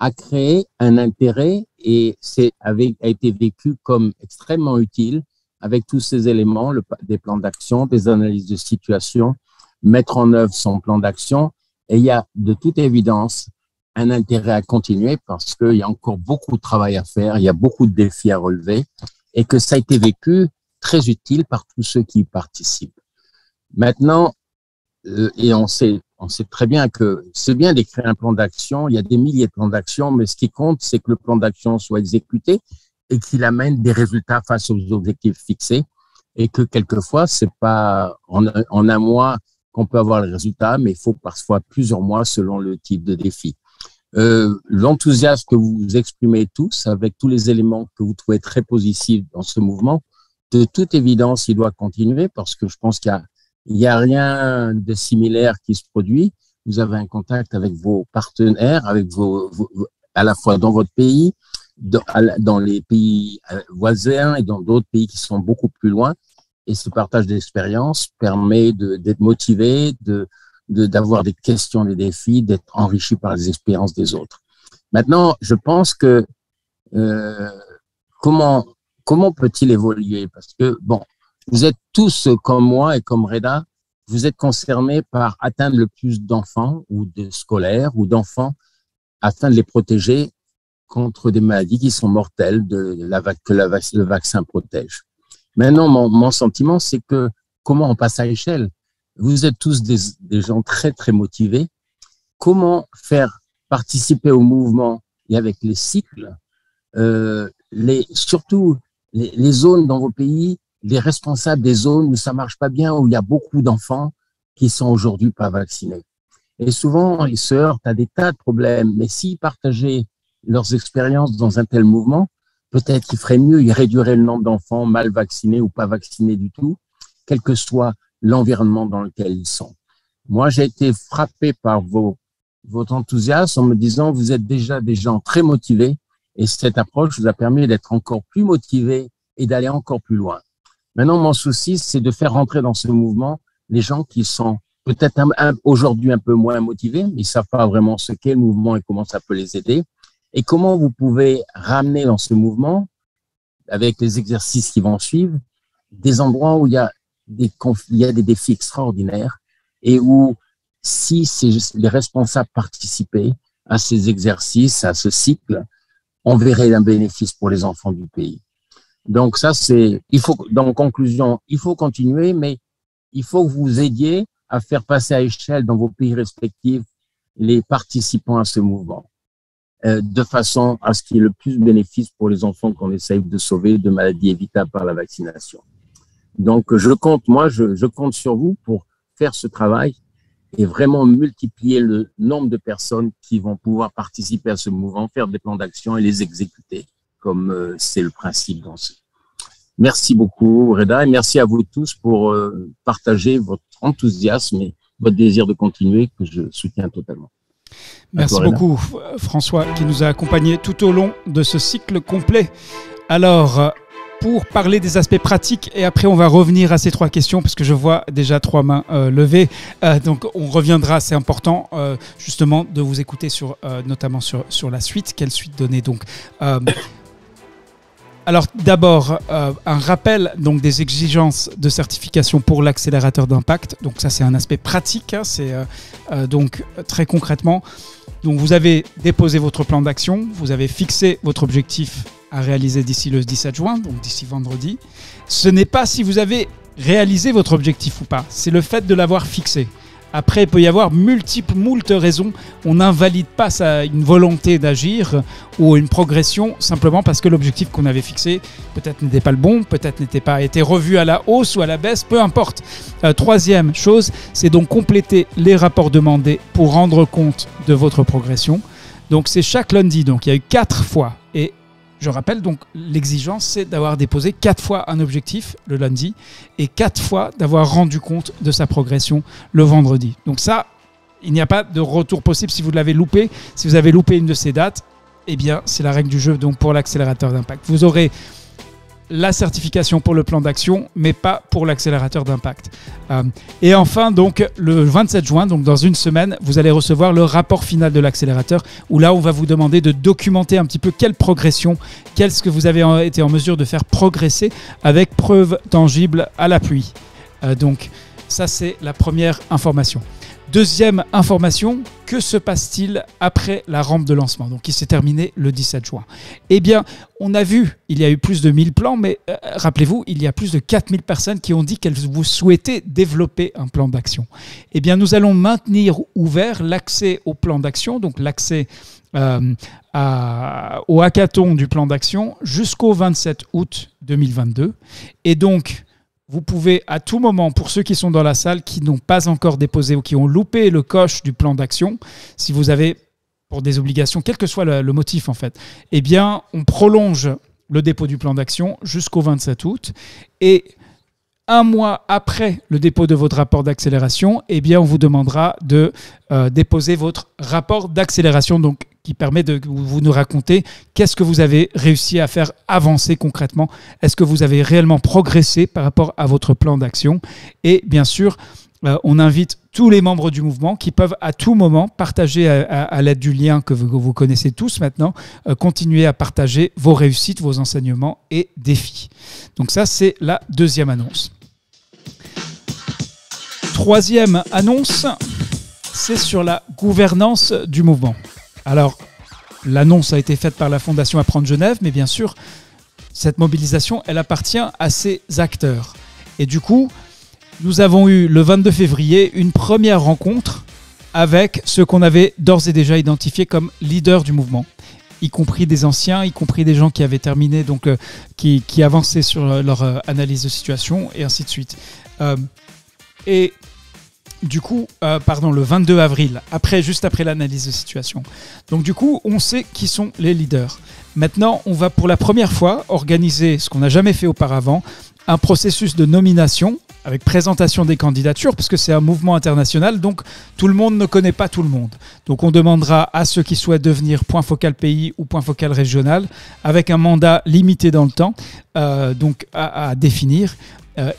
a créé un intérêt et a été vécu comme extrêmement utile avec tous ces éléments, des plans d'action, des analyses de situation, mettre en œuvre son plan d'action. Et il y a de toute évidence un intérêt à continuer parce qu'il y a encore beaucoup de travail à faire, il y a beaucoup de défis à relever et que ça a été vécu très utile par tous ceux qui y participent. Maintenant, et on sait très bien que c'est bien d'écrire un plan d'action, il y a des milliers de plans d'action, mais ce qui compte, c'est que le plan d'action soit exécuté et qu'il amène des résultats face aux objectifs fixés et que quelquefois, c'est pas en un mois qu'on peut avoir le résultat, mais il faut parfois plusieurs mois selon le type de défi. L'enthousiasme que vous exprimez tous, avec tous les éléments que vous trouvez très positifs dans ce mouvement, de toute évidence, il doit continuer parce que je pense qu'il y a rien de similaire qui se produit. Vous avez un contact avec vos partenaires, avec à la fois dans votre pays, dans les pays voisins et dans d'autres pays qui sont beaucoup plus loin. Et ce partage d'expérience permet d'être motivé, d'avoir des questions, des défis, d'être enrichi par les expériences des autres. Maintenant, je pense que comment peut-il évoluer? Parce que, bon, vous êtes tous comme moi et comme Reda, vous êtes concernés par atteindre le plus d'enfants ou de scolaires ou d'enfants afin de les protéger contre des maladies qui sont mortelles que le vaccin protège. Maintenant, mon sentiment, c'est que comment on passe à l'échelle? Vous êtes tous des gens très, très motivés. Comment faire participer au mouvement et avec les cycles, surtout les zones dans vos pays, les responsables des zones où ça marche pas bien, où il y a beaucoup d'enfants qui sont aujourd'hui pas vaccinés. Et souvent, ils se heurtent à des tas de problèmes. Mais s'ils partageaient leurs expériences dans un tel mouvement, peut-être qu'ils feraient mieux, ils réduiraient le nombre d'enfants mal vaccinés ou pas vaccinés du tout, quel que soit l'environnement dans lequel ils sont. Moi, j'ai été frappé par votre enthousiasme en me disant vous êtes déjà des gens très motivés et cette approche vous a permis d'être encore plus motivés et d'aller encore plus loin. Maintenant, mon souci, c'est de faire rentrer dans ce mouvement les gens qui sont peut-être aujourd'hui un peu moins motivés, mais ils ne savent pas vraiment ce qu'est le mouvement et comment ça peut les aider. Et comment vous pouvez ramener dans ce mouvement, avec les exercices qui vont suivre, des endroits où il y a des défis extraordinaires et où, si les responsables participaient à ces exercices, à ce cycle, on verrait un bénéfice pour les enfants du pays. Donc ça, en conclusion, il faut continuer, mais il faut que vous aidiez à faire passer à échelle dans vos pays respectifs les participants à ce mouvement, de façon à ce qu'il y ait le plus de bénéfices pour les enfants qu'on essaye de sauver de maladies évitables par la vaccination. Donc, je compte sur vous pour faire ce travail et vraiment multiplier le nombre de personnes qui vont pouvoir participer à ce mouvement, faire des plans d'action et les exécuter, comme c'est le principe dans ce. Merci beaucoup, Reda, et merci à vous tous pour partager votre enthousiasme et votre désir de continuer, que je soutiens totalement. Merci beaucoup, François, qui nous a accompagnés tout au long de ce cycle complet. Alors, pour parler des aspects pratiques, et après on va revenir à ces 3 questions, parce que je vois déjà 3 mains levées, donc on reviendra, c'est important justement de vous écouter notamment sur la suite, quelle suite donner donc. Alors d'abord, un rappel donc, des exigences de certification pour l'accélérateur d'impact. Donc ça, c'est un aspect pratique. Hein, c'est donc très concrètement. Donc vous avez déposé votre plan d'action, vous avez fixé votre objectif à réaliser d'ici le 17 juin, donc d'ici vendredi. Ce n'est pas si vous avez réalisé votre objectif ou pas, c'est le fait de l'avoir fixé. Après, il peut y avoir moult raisons. On n'invalide pas une volonté d'agir ou une progression simplement parce que l'objectif qu'on avait fixé peut-être n'était pas le bon, peut-être n'était pas été revu à la hausse ou à la baisse, peu importe. 3e chose, c'est donc compléter les rapports demandés pour rendre compte de votre progression. Donc c'est chaque lundi, donc il y a eu 4 fois. Et je rappelle, donc l'exigence, c'est d'avoir déposé 4 fois un objectif le lundi et 4 fois d'avoir rendu compte de sa progression le vendredi. Donc ça, il n'y a pas de retour possible si vous l'avez loupé. Si vous avez loupé une de ces dates, eh bien, c'est la règle du jeu donc pour l'accélérateur d'impact. Vous aurez la certification pour le plan d'action, mais pas pour l'accélérateur d'impact. Et enfin, donc, le 27 juin, donc dans une semaine, vous allez recevoir le rapport final de l'accélérateur, où là, on va vous demander de documenter un petit peu quelle progression, qu'est-ce que vous avez été en mesure de faire progresser avec preuves tangibles à l'appui. Donc, ça, c'est la première information. Deuxième information, que se passe-t-il après la rampe de lancement, donc qui s'est terminée le 17 juin? Eh bien, on a vu, il y a eu plus de 1000 plans, mais rappelez-vous, il y a plus de 4000 personnes qui ont dit qu'elles vous souhaitaient développer un plan d'action. Eh bien, nous allons maintenir ouvert l'accès au plan d'action, donc l'accès au hackathon du plan d'action jusqu'au 27 août 2022. Et donc, vous pouvez à tout moment, pour ceux qui sont dans la salle, qui n'ont pas encore déposé ou qui ont loupé le coche du plan d'action, si vous avez pour des obligations, quel que soit le motif en fait, eh bien on prolonge le dépôt du plan d'action jusqu'au 27 août et 1 mois après le dépôt de votre rapport d'accélération, eh bien on vous demandera de déposer votre rapport d'accélération, donc qui permet de vous nous raconter qu'est-ce que vous avez réussi à faire avancer concrètement. Est-ce que vous avez réellement progressé par rapport à votre plan d'action? Et bien sûr, on invite tous les membres du mouvement qui peuvent à tout moment partager à l'aide du lien que vous connaissez tous maintenant, continuer à partager vos réussites, vos enseignements et défis. Donc ça, c'est la 2e annonce. 3e annonce, c'est sur la gouvernance du mouvement. Alors, l'annonce a été faite par la Fondation Apprendre Genève, mais bien sûr, cette mobilisation, elle appartient à ses acteurs. Et du coup, nous avons eu le 22 février une première rencontre avec ceux qu'on avait d'ores et déjà identifiés comme leaders du mouvement, y compris des anciens, y compris des gens qui avaient terminé, donc qui avançaient sur leur analyse de situation, et ainsi de suite. Et du coup, le 22 avril, juste après l'analyse de situation. Donc du coup, on sait qui sont les leaders. Maintenant, on va pour la première fois organiser ce qu'on n'a jamais fait auparavant, un processus de nomination avec présentation des candidatures, parce que c'est un mouvement international, donc tout le monde ne connaît pas tout le monde. Donc on demandera à ceux qui souhaitent devenir point focal pays ou point focal régional, avec un mandat limité dans le temps, donc à définir.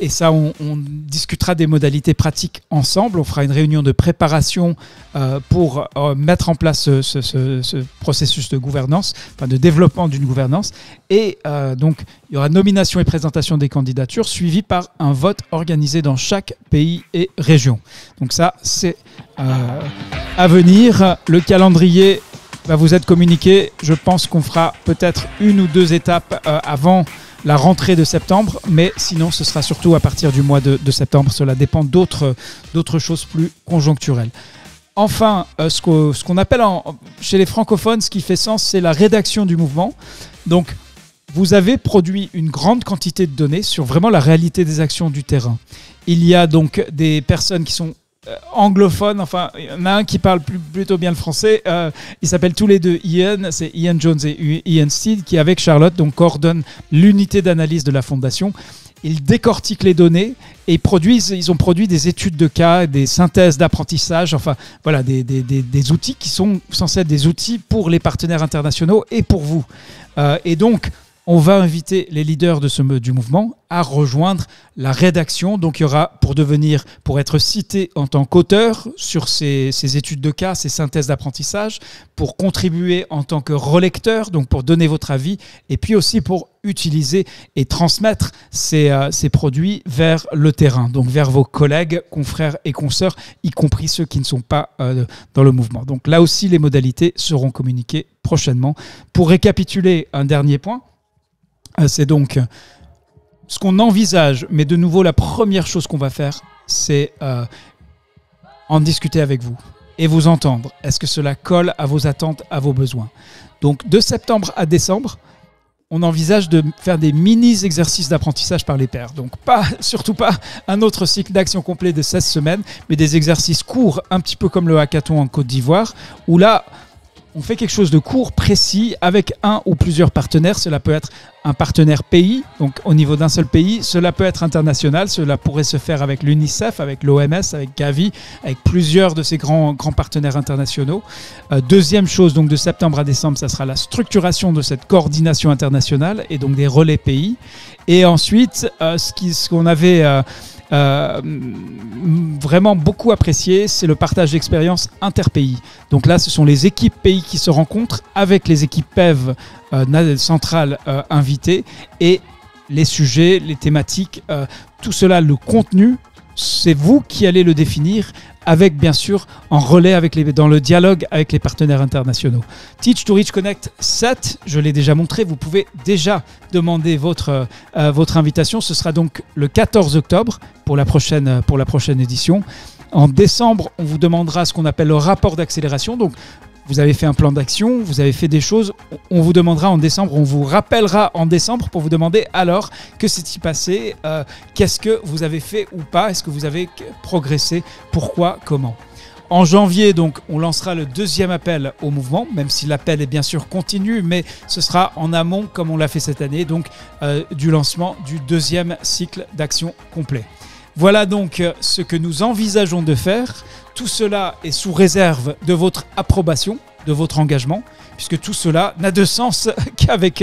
Et ça, on discutera des modalités pratiques ensemble. On fera une réunion de préparation pour mettre en place ce processus de gouvernance, enfin de développement d'une gouvernance. Et donc, il y aura nomination et présentation des candidatures, suivi par un vote organisé dans chaque pays et région. Donc ça, c'est à venir. Le calendrier va vous être communiqué. Je pense qu'on fera peut-être 1 ou 2 étapes avant la rentrée de septembre, mais sinon ce sera surtout à partir du mois de septembre. Cela dépend d'autres choses plus conjoncturelles. Enfin, ce qu'on appelle chez les francophones, ce qui fait sens, c'est la rédaction du mouvement. Donc, vous avez produit une grande quantité de données sur vraiment la réalité des actions du terrain. Il y a donc des personnes qui sont anglophones. Enfin, il y en a un qui parle plutôt bien le français. Ils s'appellent tous les deux Ian. C'est Ian Jones et Ian Steed qui, avec Charlotte, donc, coordonnent l'unité d'analyse de la Fondation. Ils décortiquent les données et ils ont produit des études de cas, des synthèses d'apprentissage, enfin voilà, des outils qui sont censés être des outils pour les partenaires internationaux et pour vous. Et donc, on va inviter les leaders du mouvement à rejoindre la rédaction. Donc, il y aura, pour être cité en tant qu'auteur sur ces études de cas, ces synthèses d'apprentissage, pour contribuer en tant que relecteur, donc pour donner votre avis, et puis aussi pour utiliser et transmettre ces produits vers le terrain, donc vers vos collègues, confrères et consoeurs, y compris ceux qui ne sont pas dans le mouvement. Donc là aussi, les modalités seront communiquées prochainement. Pour récapituler un dernier point, c'est donc ce qu'on envisage, mais de nouveau, la première chose qu'on va faire, c'est en discuter avec vous et vous entendre. Est-ce que cela colle à vos attentes, à vos besoins? Donc, de septembre à décembre, on envisage de faire des mini-exercices d'apprentissage par les pairs. Donc, surtout pas un autre cycle d'action complet de 16 semaines, mais des exercices courts, un petit peu comme le hackathon en Côte d'Ivoire, où là, on fait quelque chose de court, précis, avec un ou plusieurs partenaires. Cela peut être un partenaire pays, donc au niveau d'un seul pays. Cela peut être international. Cela pourrait se faire avec l'UNICEF, avec l'OMS, avec Gavi, avec plusieurs de ces grands partenaires internationaux. Deuxième chose, donc de septembre à décembre, ça sera la structuration de cette coordination internationale et donc des relais pays. Et ensuite, ce qu'on avait vraiment beaucoup apprécié, c'est le partage d'expériences interpays. Donc là, ce sont les équipes pays qui se rencontrent avec les équipes PEV centrales invitées, et les sujets, les thématiques, tout cela, le contenu, c'est vous qui allez le définir, avec bien sûr en relais dans le dialogue avec les partenaires internationaux. Teach to Reach Connect 7, je l'ai déjà montré, vous pouvez déjà demander votre invitation. Ce sera donc le 14 octobre pour la prochaine édition. En décembre, on vous demandera ce qu'on appelle le rapport d'accélération. Donc, vous avez fait un plan d'action, vous avez fait des choses, on vous demandera en décembre, on vous rappellera en décembre pour vous demander alors, que s'est-il passé, qu'est-ce que vous avez fait ou pas, est-ce que vous avez progressé, pourquoi, comment. En janvier, donc, on lancera le deuxième appel au mouvement, même si l'appel est bien sûr continu, mais ce sera en amont comme on l'a fait cette année, donc du lancement du deuxième cycle d'action complet. Voilà donc ce que nous envisageons de faire. Tout cela est sous réserve de votre approbation, de votre engagement, puisque tout cela n'a de sens qu'avec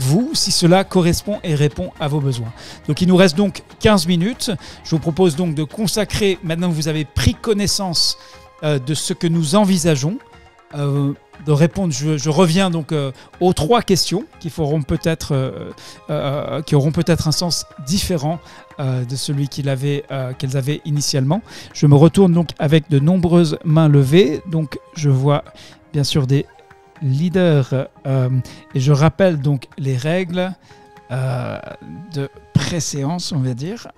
vous, si cela correspond et répond à vos besoins. Donc il nous reste donc 15 minutes. Je vous propose donc de consacrer, maintenant que vous avez pris connaissance de ce que nous envisageons, de répondre. Je reviens donc aux 3 questions qui auront peut-être un sens différent de celui qu'elles avaient initialement. Je me retourne donc avec de nombreuses mains levées. Donc je vois bien sûr des leaders et je rappelle donc les règles de préséance, on va dire.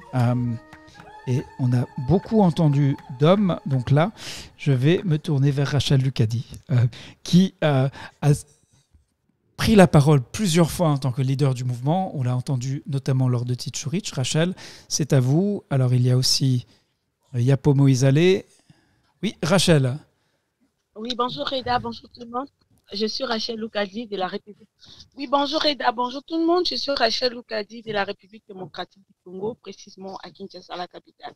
Et on a beaucoup entendu d'hommes. Donc là, je vais me tourner vers Rachel Lucadi, qui a pris la parole plusieurs fois en tant que leader du mouvement. On l'a entendu notamment lors de Teach to Reach. Rachel, c'est à vous. Alors, il y a aussi Yapo Moïsale. Oui, Rachel. Oui, bonjour Reda, bonjour tout le monde. Je suis Rachel Lucadi de la République. Oui, bonjour Reda, bonjour tout le monde. Je suis Rachel Lucadi de la République démocratique du Congo, précisément à Kinshasa, la capitale.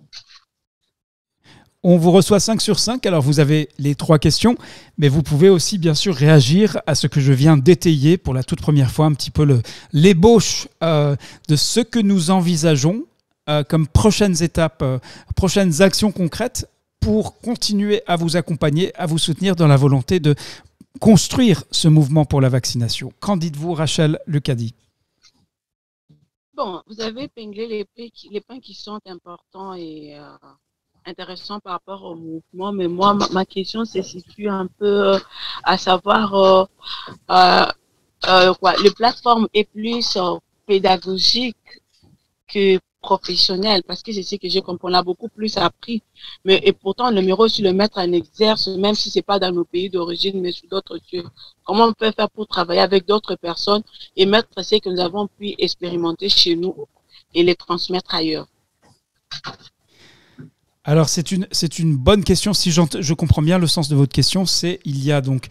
On vous reçoit 5 sur 5, alors vous avez les 3 questions, mais vous pouvez aussi bien sûr réagir à ce que je viens d'étayer pour la toute première fois, un petit peu l'ébauche de ce que nous envisageons comme prochaines étapes, prochaines actions concrètes pour continuer à vous accompagner, à vous soutenir dans la volonté de construire ce mouvement pour la vaccination. Qu'en dites-vous, Rachel Lucadi? Bon, vous avez épinglé les points qui sont importants et intéressants par rapport au mouvement, mais moi, ma question se situe un peu à savoir, le plateforme est plus pédagogique que professionnel, parce que c'est ce que j'ai compris, on a beaucoup plus appris, et pourtant le numéro sur le mettre en exerce, même si c'est pas dans nos pays d'origine, mais sur d'autres lieux. Comment on peut faire pour travailler avec d'autres personnes et mettre ce que nous avons pu expérimenter chez nous et les transmettre ailleurs? Alors, c'est une bonne question. Si je comprends bien le sens de votre question, il y a donc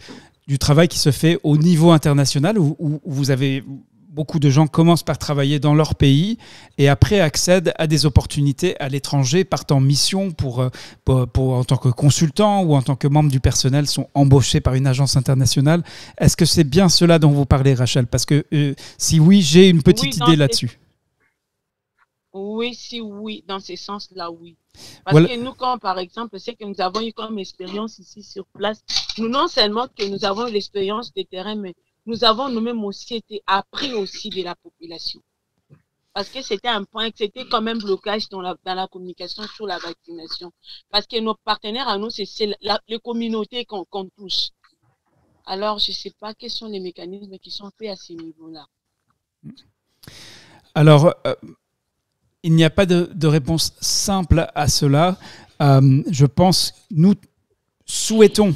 du travail qui se fait au niveau international où vous avez beaucoup de gens commencent par travailler dans leur pays et après accèdent à des opportunités à l'étranger, partent en mission en tant que consultants ou en tant que membres du personnel, sont embauchés par une agence internationale. Est-ce que c'est bien cela dont vous parlez, Rachel? Parce que si oui, j'ai une petite idée là-dessus. Oui, dans ce sens-là, oui. Parce que nous, quand par exemple, c'est que nous avons eu comme expérience ici sur place, nous non seulement que nous avons eu l'expérience de terrain, mais nous avons nous-mêmes aussi été appris aussi de la population. Parce que c'était un point, c'était quand même blocage dans la communication sur la vaccination. Parce que nos partenaires à nous, c'est les communautés qu'on touche. Alors, je ne sais pas quels sont les mécanismes qui sont faits à ce niveau-là. Alors, il n'y a pas de réponse simple à cela. Je pense que nous souhaitons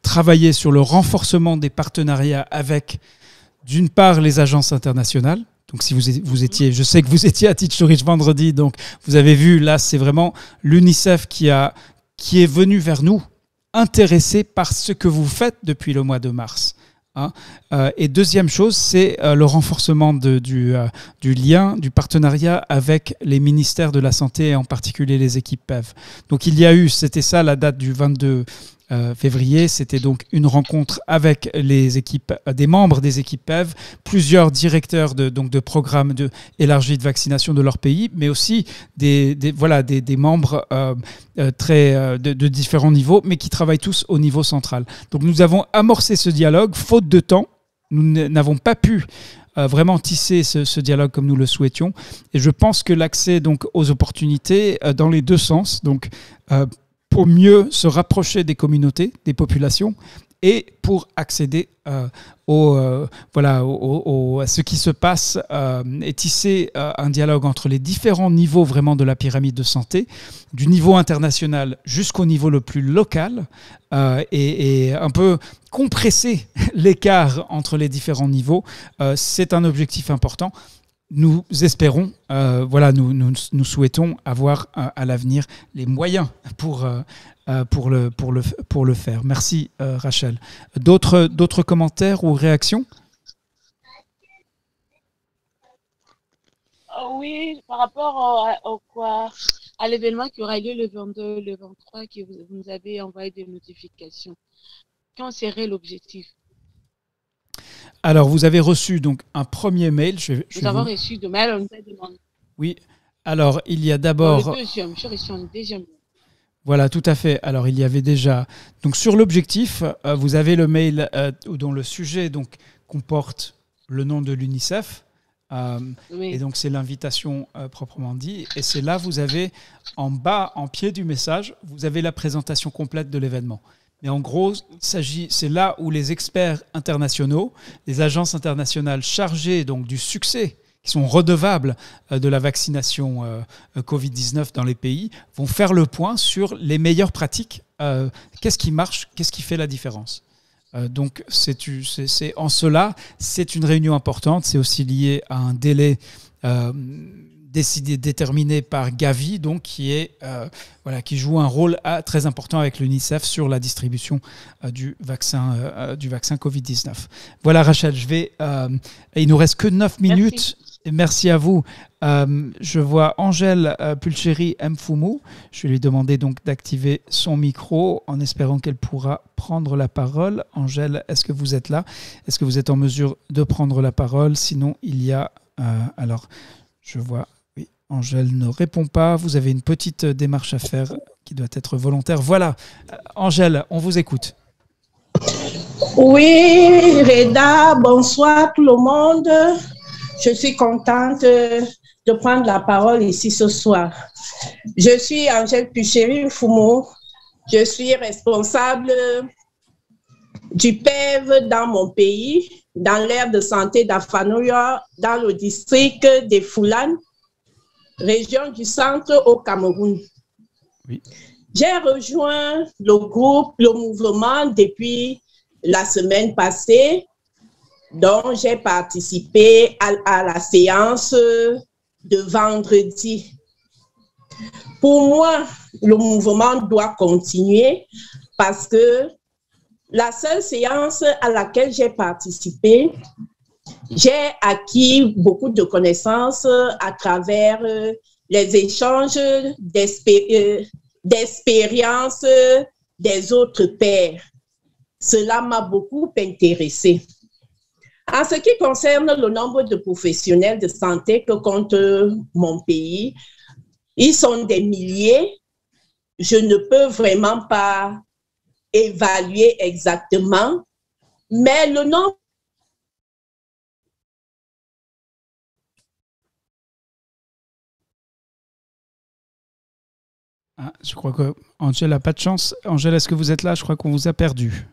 travailler sur le renforcement des partenariats avec, d'une part, les agences internationales. Donc, si vous étiez, je sais que vous étiez à Teach to Reach vendredi, donc vous avez vu, là, c'est vraiment l'UNICEF qui est venu vers nous, intéressé par ce que vous faites depuis le mois de mars. Et deuxième chose, c'est le renforcement du lien, du partenariat avec les ministères de la Santé et en particulier les équipes PEV. Donc il y a eu, c'était ça la date du 22 février, c'était donc une rencontre avec les équipes, des membres des équipes PEV, plusieurs directeurs de programmes élargis de vaccination de leur pays, mais aussi des membres de différents niveaux, mais qui travaillent tous au niveau central. Donc nous avons amorcé ce dialogue, faute de temps, nous n'avons pas pu vraiment tisser ce dialogue comme nous le souhaitions, et je pense que l'accès donc aux opportunités dans les deux sens, donc pour mieux se rapprocher des communautés, des populations, et pour accéder à ce qui se passe et tisser un dialogue entre les différents niveaux vraiment de la pyramide de santé, du niveau international jusqu'au niveau le plus local, et un peu compresser l'écart entre les différents niveaux. C'est un objectif important. Nous espérons, nous souhaitons avoir à l'avenir les moyens pour le faire. Merci Rachel. D'autres commentaires ou réactions? Oui, par rapport à l'événement qui aura lieu le 22, le 23, que vous nous avez envoyé des notifications. Quel serait l'objectif? Alors, vous avez reçu donc un premier mail. Nous avons reçu de mail, on nous a demandé. Oui. Alors, il y a d'abord... Le deuxième, j'ai reçu un deuxième. Voilà, tout à fait. Alors, il y avait déjà... Donc, sur l'objectif, vous avez le mail dont le sujet donc, comporte le nom de l'UNICEF. Oui. Et donc, c'est l'invitation proprement dit. Et c'est là, vous avez en bas, en pied du message, vous avez la présentation complète de l'événement. Mais en gros, c'est là où les experts internationaux, les agences internationales chargées donc, du succès, qui sont redevables de la vaccination Covid-19 dans les pays, vont faire le point sur les meilleures pratiques. Qu'est-ce qui marche, qu'est-ce qui fait la différence? Donc, en cela, c'est une réunion importante. C'est aussi lié à un délai déterminé par Gavi, donc qui joue un rôle très important avec l'UNICEF sur la distribution du vaccin Covid-19. Voilà Rachel, il nous reste que 9 minutes. Merci à vous. Je vois Angèle Pulcheri Mfumu. Je vais lui demander donc d'activer son micro en espérant qu'elle pourra prendre la parole. Angèle, est-ce que vous êtes là? Est-ce que vous êtes en mesure de prendre la parole? Sinon, il y a... alors, je vois... Oui, Angèle ne répond pas. Vous avez une petite démarche à faire qui doit être volontaire. Voilà. Angèle, on vous écoute. Oui, Reda, bonsoir tout le monde. Je suis contente de prendre la parole ici ce soir. Je suis Angèle Pulcheri Mfumu. Je suis responsable du PEV dans mon pays, dans l'aire de santé d'Afanoya, dans le district des Foulanes, région du centre au Cameroun. Oui. J'ai rejoint le mouvement depuis la semaine passée, dont j'ai participé à la séance de vendredi. Pour moi, le mouvement doit continuer parce que la seule séance à laquelle j'ai participé, j'ai acquis beaucoup de connaissances à travers les échanges d'expériences des autres pairs. Cela m'a beaucoup intéressée. En ce qui concerne le nombre de professionnels de santé que compte mon pays, ils sont des milliers. Je ne peux vraiment pas évaluer exactement, mais le nombre je crois que Angèle n'a pas de chance. Angèle, est-ce que vous êtes là? Je crois qu'on vous a perdu.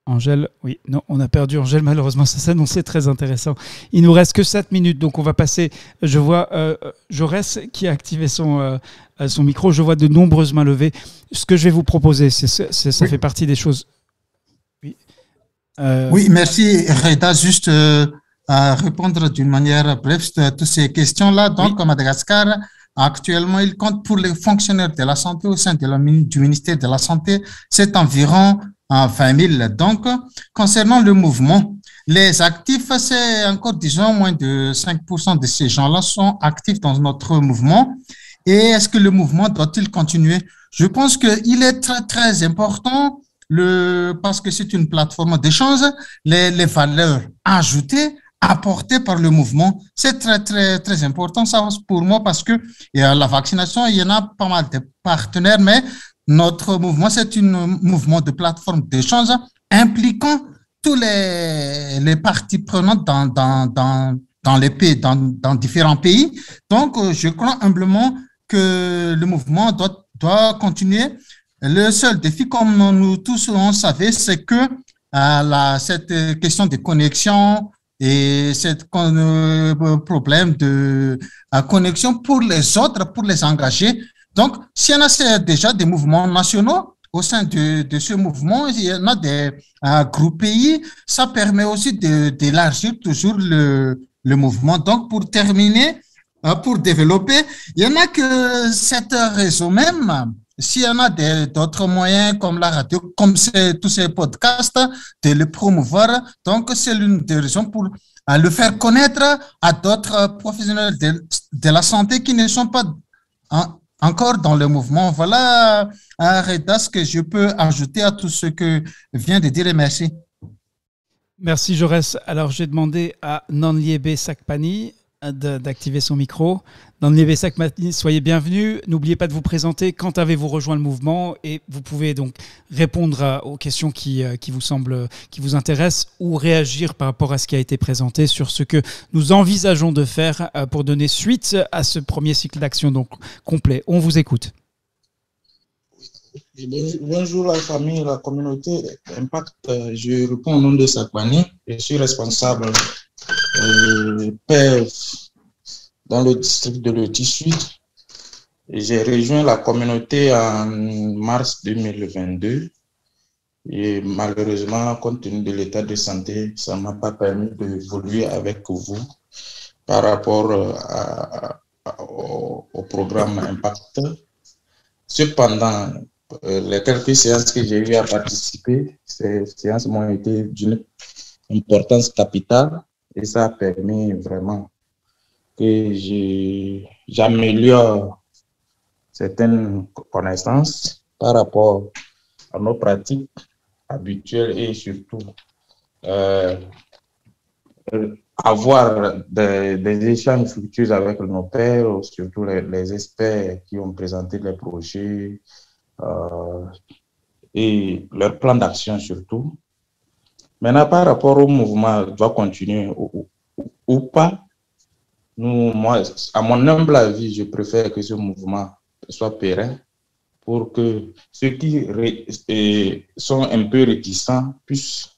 Angèle, oui, non, on a perdu Angèle, malheureusement, ça s'annonçait très intéressant. Il nous reste que 7 minutes, donc on va passer, je vois Jaurès qui a activé son micro, je vois de nombreuses mains levées. Ce que je vais vous proposer, ça fait partie des choses. Oui, oui, merci Reda, juste à répondre d'une manière brève à toutes ces questions-là. Donc, oui. Madagascar, actuellement, il compte pour les fonctionnaires de la santé au sein du ministère de la Santé, c'est environ 20 000. Donc, concernant le mouvement, les actifs, c'est encore, disons, moins de 5% de ces gens-là sont actifs dans notre mouvement. Et est-ce que le mouvement doit-il continuer? Je pense qu'il est très, très important parce que c'est une plateforme d'échange, les valeurs ajoutées, apportées par le mouvement, c'est très, très, très important, ça pour moi, parce que la vaccination, il y en a pas mal de partenaires, mais notre mouvement, c'est un mouvement de plateforme d'échange impliquant tous les parties prenantes dans les pays, dans différents pays. Donc, je crois humblement que le mouvement doit continuer. Le seul défi, comme nous tous on savait, c'est que cette question de connexion et ce problème de connexion pour les autres, pour les engager. Donc, s'il y en a déjà des mouvements nationaux au sein de ce mouvement, il y en a des groupes pays, ça permet aussi d'élargir toujours le mouvement. Donc, pour terminer, pour développer, il y en a que cet réseau même, s'il y en a d'autres moyens comme la radio, comme tous ces podcasts, de le promouvoir. Donc, c'est l'une des raisons pour le faire connaître à d'autres professionnels de la santé qui ne sont pas encore dans le mouvement. Voilà, Reda, ce que je peux ajouter à tout ce que vient de dire et merci. Merci, Jaurès. Alors, j'ai demandé à Nanliebe Sakpani d'activer son micro. Nanliebe Sakpani, soyez bienvenue. N'oubliez pas de vous présenter. Quand avez-vous rejoint le mouvement? Et vous pouvez donc répondre aux questions qui vous semblent, qui vous intéressent, ou réagir par rapport à ce qui a été présenté sur ce que nous envisageons de faire pour donner suite à ce premier cycle d'action donc complet. On vous écoute. Bonjour la famille, la communauté Impact. Je réponds au nom de Sakpani. Je suis responsable PEV dans le district de Loti Sud. J'ai rejoint la communauté en mars 2022 et malheureusement, compte tenu de l'état de santé, ça ne m'a pas permis d'évoluer avec vous par rapport au programme Impact. Cependant, les quelques séances que j'ai eu à participer, ces séances m'ont été d'une importance capitale et ça a permis vraiment que j'améliore certaines connaissances par rapport à nos pratiques habituelles et surtout avoir des échanges fructueux avec nos pairs, surtout les experts qui ont présenté les projets et leur plan d'action surtout. Maintenant, par rapport au mouvement, doit continuer ou pas. Moi, à mon humble avis, je préfère que ce mouvement soit pérenne pour que ceux qui sont un peu réticents puissent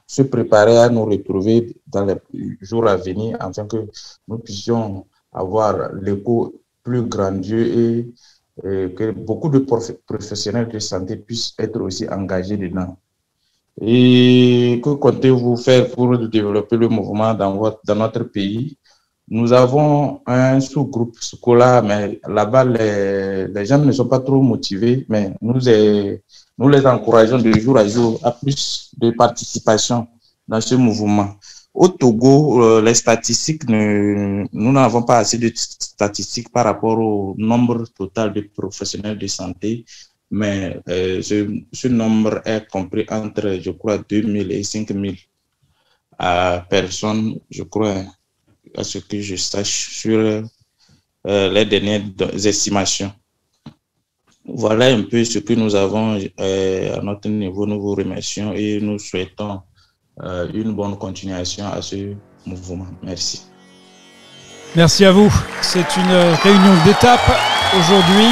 se préparer à nous retrouver dans les jours à venir afin que nous puissions avoir l'écho plus grandiose et que beaucoup de professionnels de santé puissent être aussi engagés dedans. Et que comptez-vous faire pour développer le mouvement dans notre pays? Nous avons un sous-groupe scolaire, mais là-bas, les gens ne sont pas trop motivés, mais nous les encourageons de jour à jour à plus de participation dans ce mouvement. Au Togo, les statistiques, nous n'avons pas assez de statistiques par rapport au nombre total de professionnels de santé, mais ce nombre est compris entre, je crois, 2000 et 5000 personnes, je crois, à ce que je sache, sur les dernières estimations. Voilà un peu ce que nous avons à notre niveau. Nous vous remercions et nous souhaitons une bonne continuation à ce mouvement. Merci. Merci à vous. C'est une réunion d'étape aujourd'hui.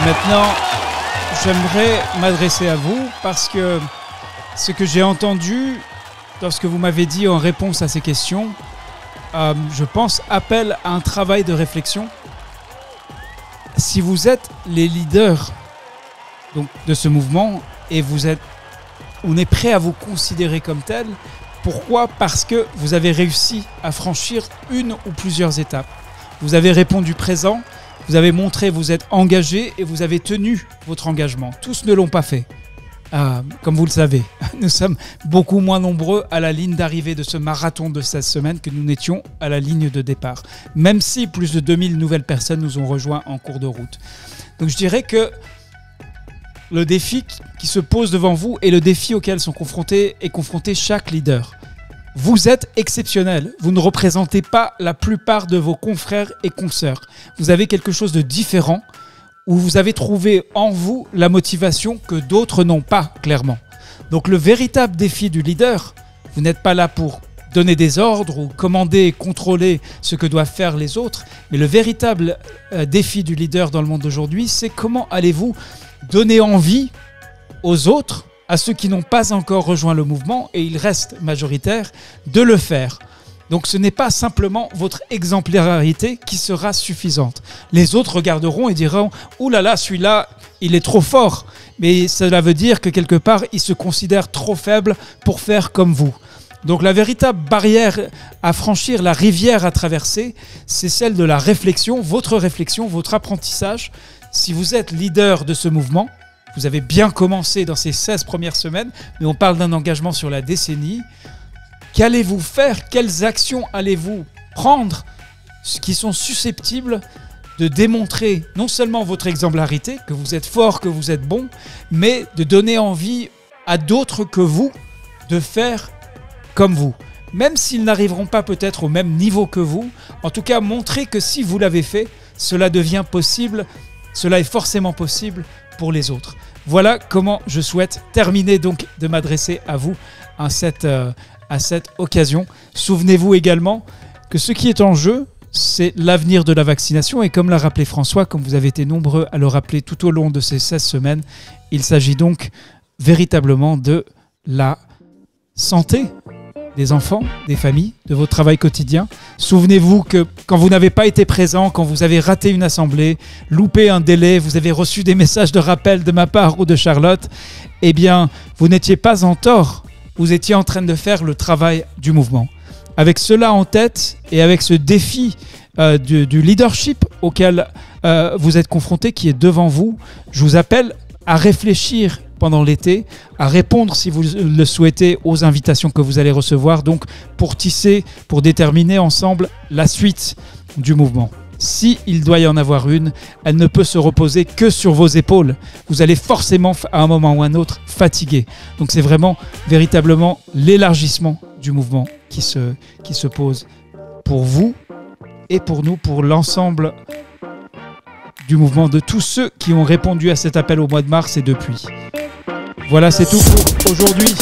Maintenant, j'aimerais m'adresser à vous parce que ce que j'ai entendu lorsque vous m'avez dit en réponse à ces questions, je pense, appelle à un travail de réflexion. Si vous êtes les leaders donc, de ce mouvement et on est prêt à vous considérer comme tel, pourquoi ? Parce que vous avez réussi à franchir une ou plusieurs étapes. Vous avez répondu présent, vous avez montré, vous êtes engagé et vous avez tenu votre engagement. Tous ne l'ont pas fait. Comme vous le savez, nous sommes beaucoup moins nombreux à la ligne d'arrivée de ce marathon de 16 semaines que nous n'étions à la ligne de départ. Même si plus de 2000 nouvelles personnes nous ont rejoints en cours de route. Donc je dirais que le défi qui se pose devant vous et le défi auquel est confronté chaque leader. Vous êtes exceptionnel. Vous ne représentez pas la plupart de vos confrères et consoeurs. Vous avez quelque chose de différent où vous avez trouvé en vous la motivation que d'autres n'ont pas, clairement. Donc le véritable défi du leader, vous n'êtes pas là pour donner des ordres ou commander et contrôler ce que doivent faire les autres, mais le véritable défi du leader dans le monde d'aujourd'hui, c'est comment allez-vous donner envie aux autres, à ceux qui n'ont pas encore rejoint le mouvement, et ils restent majoritaires, de le faire. Donc ce n'est pas simplement votre exemplarité qui sera suffisante. Les autres regarderont et diront « Ouh là là, celui-là, il est trop fort ». Mais cela veut dire que quelque part, il se considère trop faible pour faire comme vous. Donc la véritable barrière à franchir, la rivière à traverser, c'est celle de la réflexion, votre apprentissage. Si vous êtes leader de ce mouvement, vous avez bien commencé dans ces 16 premières semaines, mais on parle d'un engagement sur la décennie. Qu'allez-vous faire ? Quelles actions allez-vous prendre qui sont susceptibles de démontrer non seulement votre exemplarité, que vous êtes fort, que vous êtes bon, mais de donner envie à d'autres que vous de faire comme vous. Même s'ils n'arriveront pas peut-être au même niveau que vous, en tout cas montrer que si vous l'avez fait, cela devient possible, cela est forcément possible pour les autres. Voilà comment je souhaite terminer donc de m'adresser à vous à cette occasion. Souvenez-vous également que ce qui est en jeu, c'est l'avenir de la vaccination. Et comme l'a rappelé François, comme vous avez été nombreux à le rappeler tout au long de ces 16 semaines, il s'agit donc véritablement de la santé des enfants, des familles, de votre travail quotidien. Souvenez-vous que quand vous n'avez pas été présent, quand vous avez raté une assemblée, loupé un délai, vous avez reçu des messages de rappel de ma part ou de Charlotte, eh bien, vous n'étiez pas en tort. Vous étiez en train de faire le travail du mouvement. Avec cela en tête et avec ce défi du leadership auquel vous êtes confronté, qui est devant vous, je vous appelle à réfléchir pendant l'été, à répondre si vous le souhaitez aux invitations que vous allez recevoir, donc pour tisser, pour déterminer ensemble la suite du mouvement. Si il doit y en avoir une, elle ne peut se reposer que sur vos épaules. Vous allez forcément, à un moment ou un autre, fatiguer. Donc c'est vraiment, véritablement, l'élargissement du mouvement qui se pose pour vous et pour nous, pour l'ensemble du mouvement, de tous ceux qui ont répondu à cet appel au mois de mars et depuis. Voilà, c'est tout pour aujourd'hui.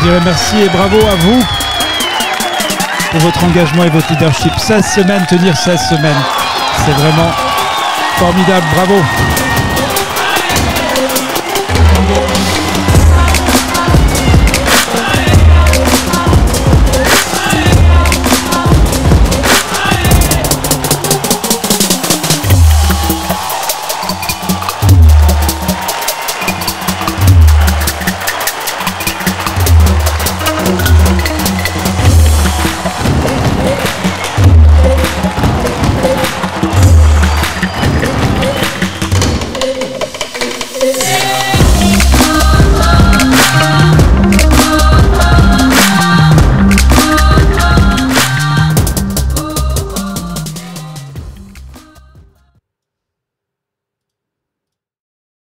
dirais merci et bravo à vous pour votre engagement et votre leadership. 16 semaines, tenir 16 semaines, c'est vraiment formidable. Bravo.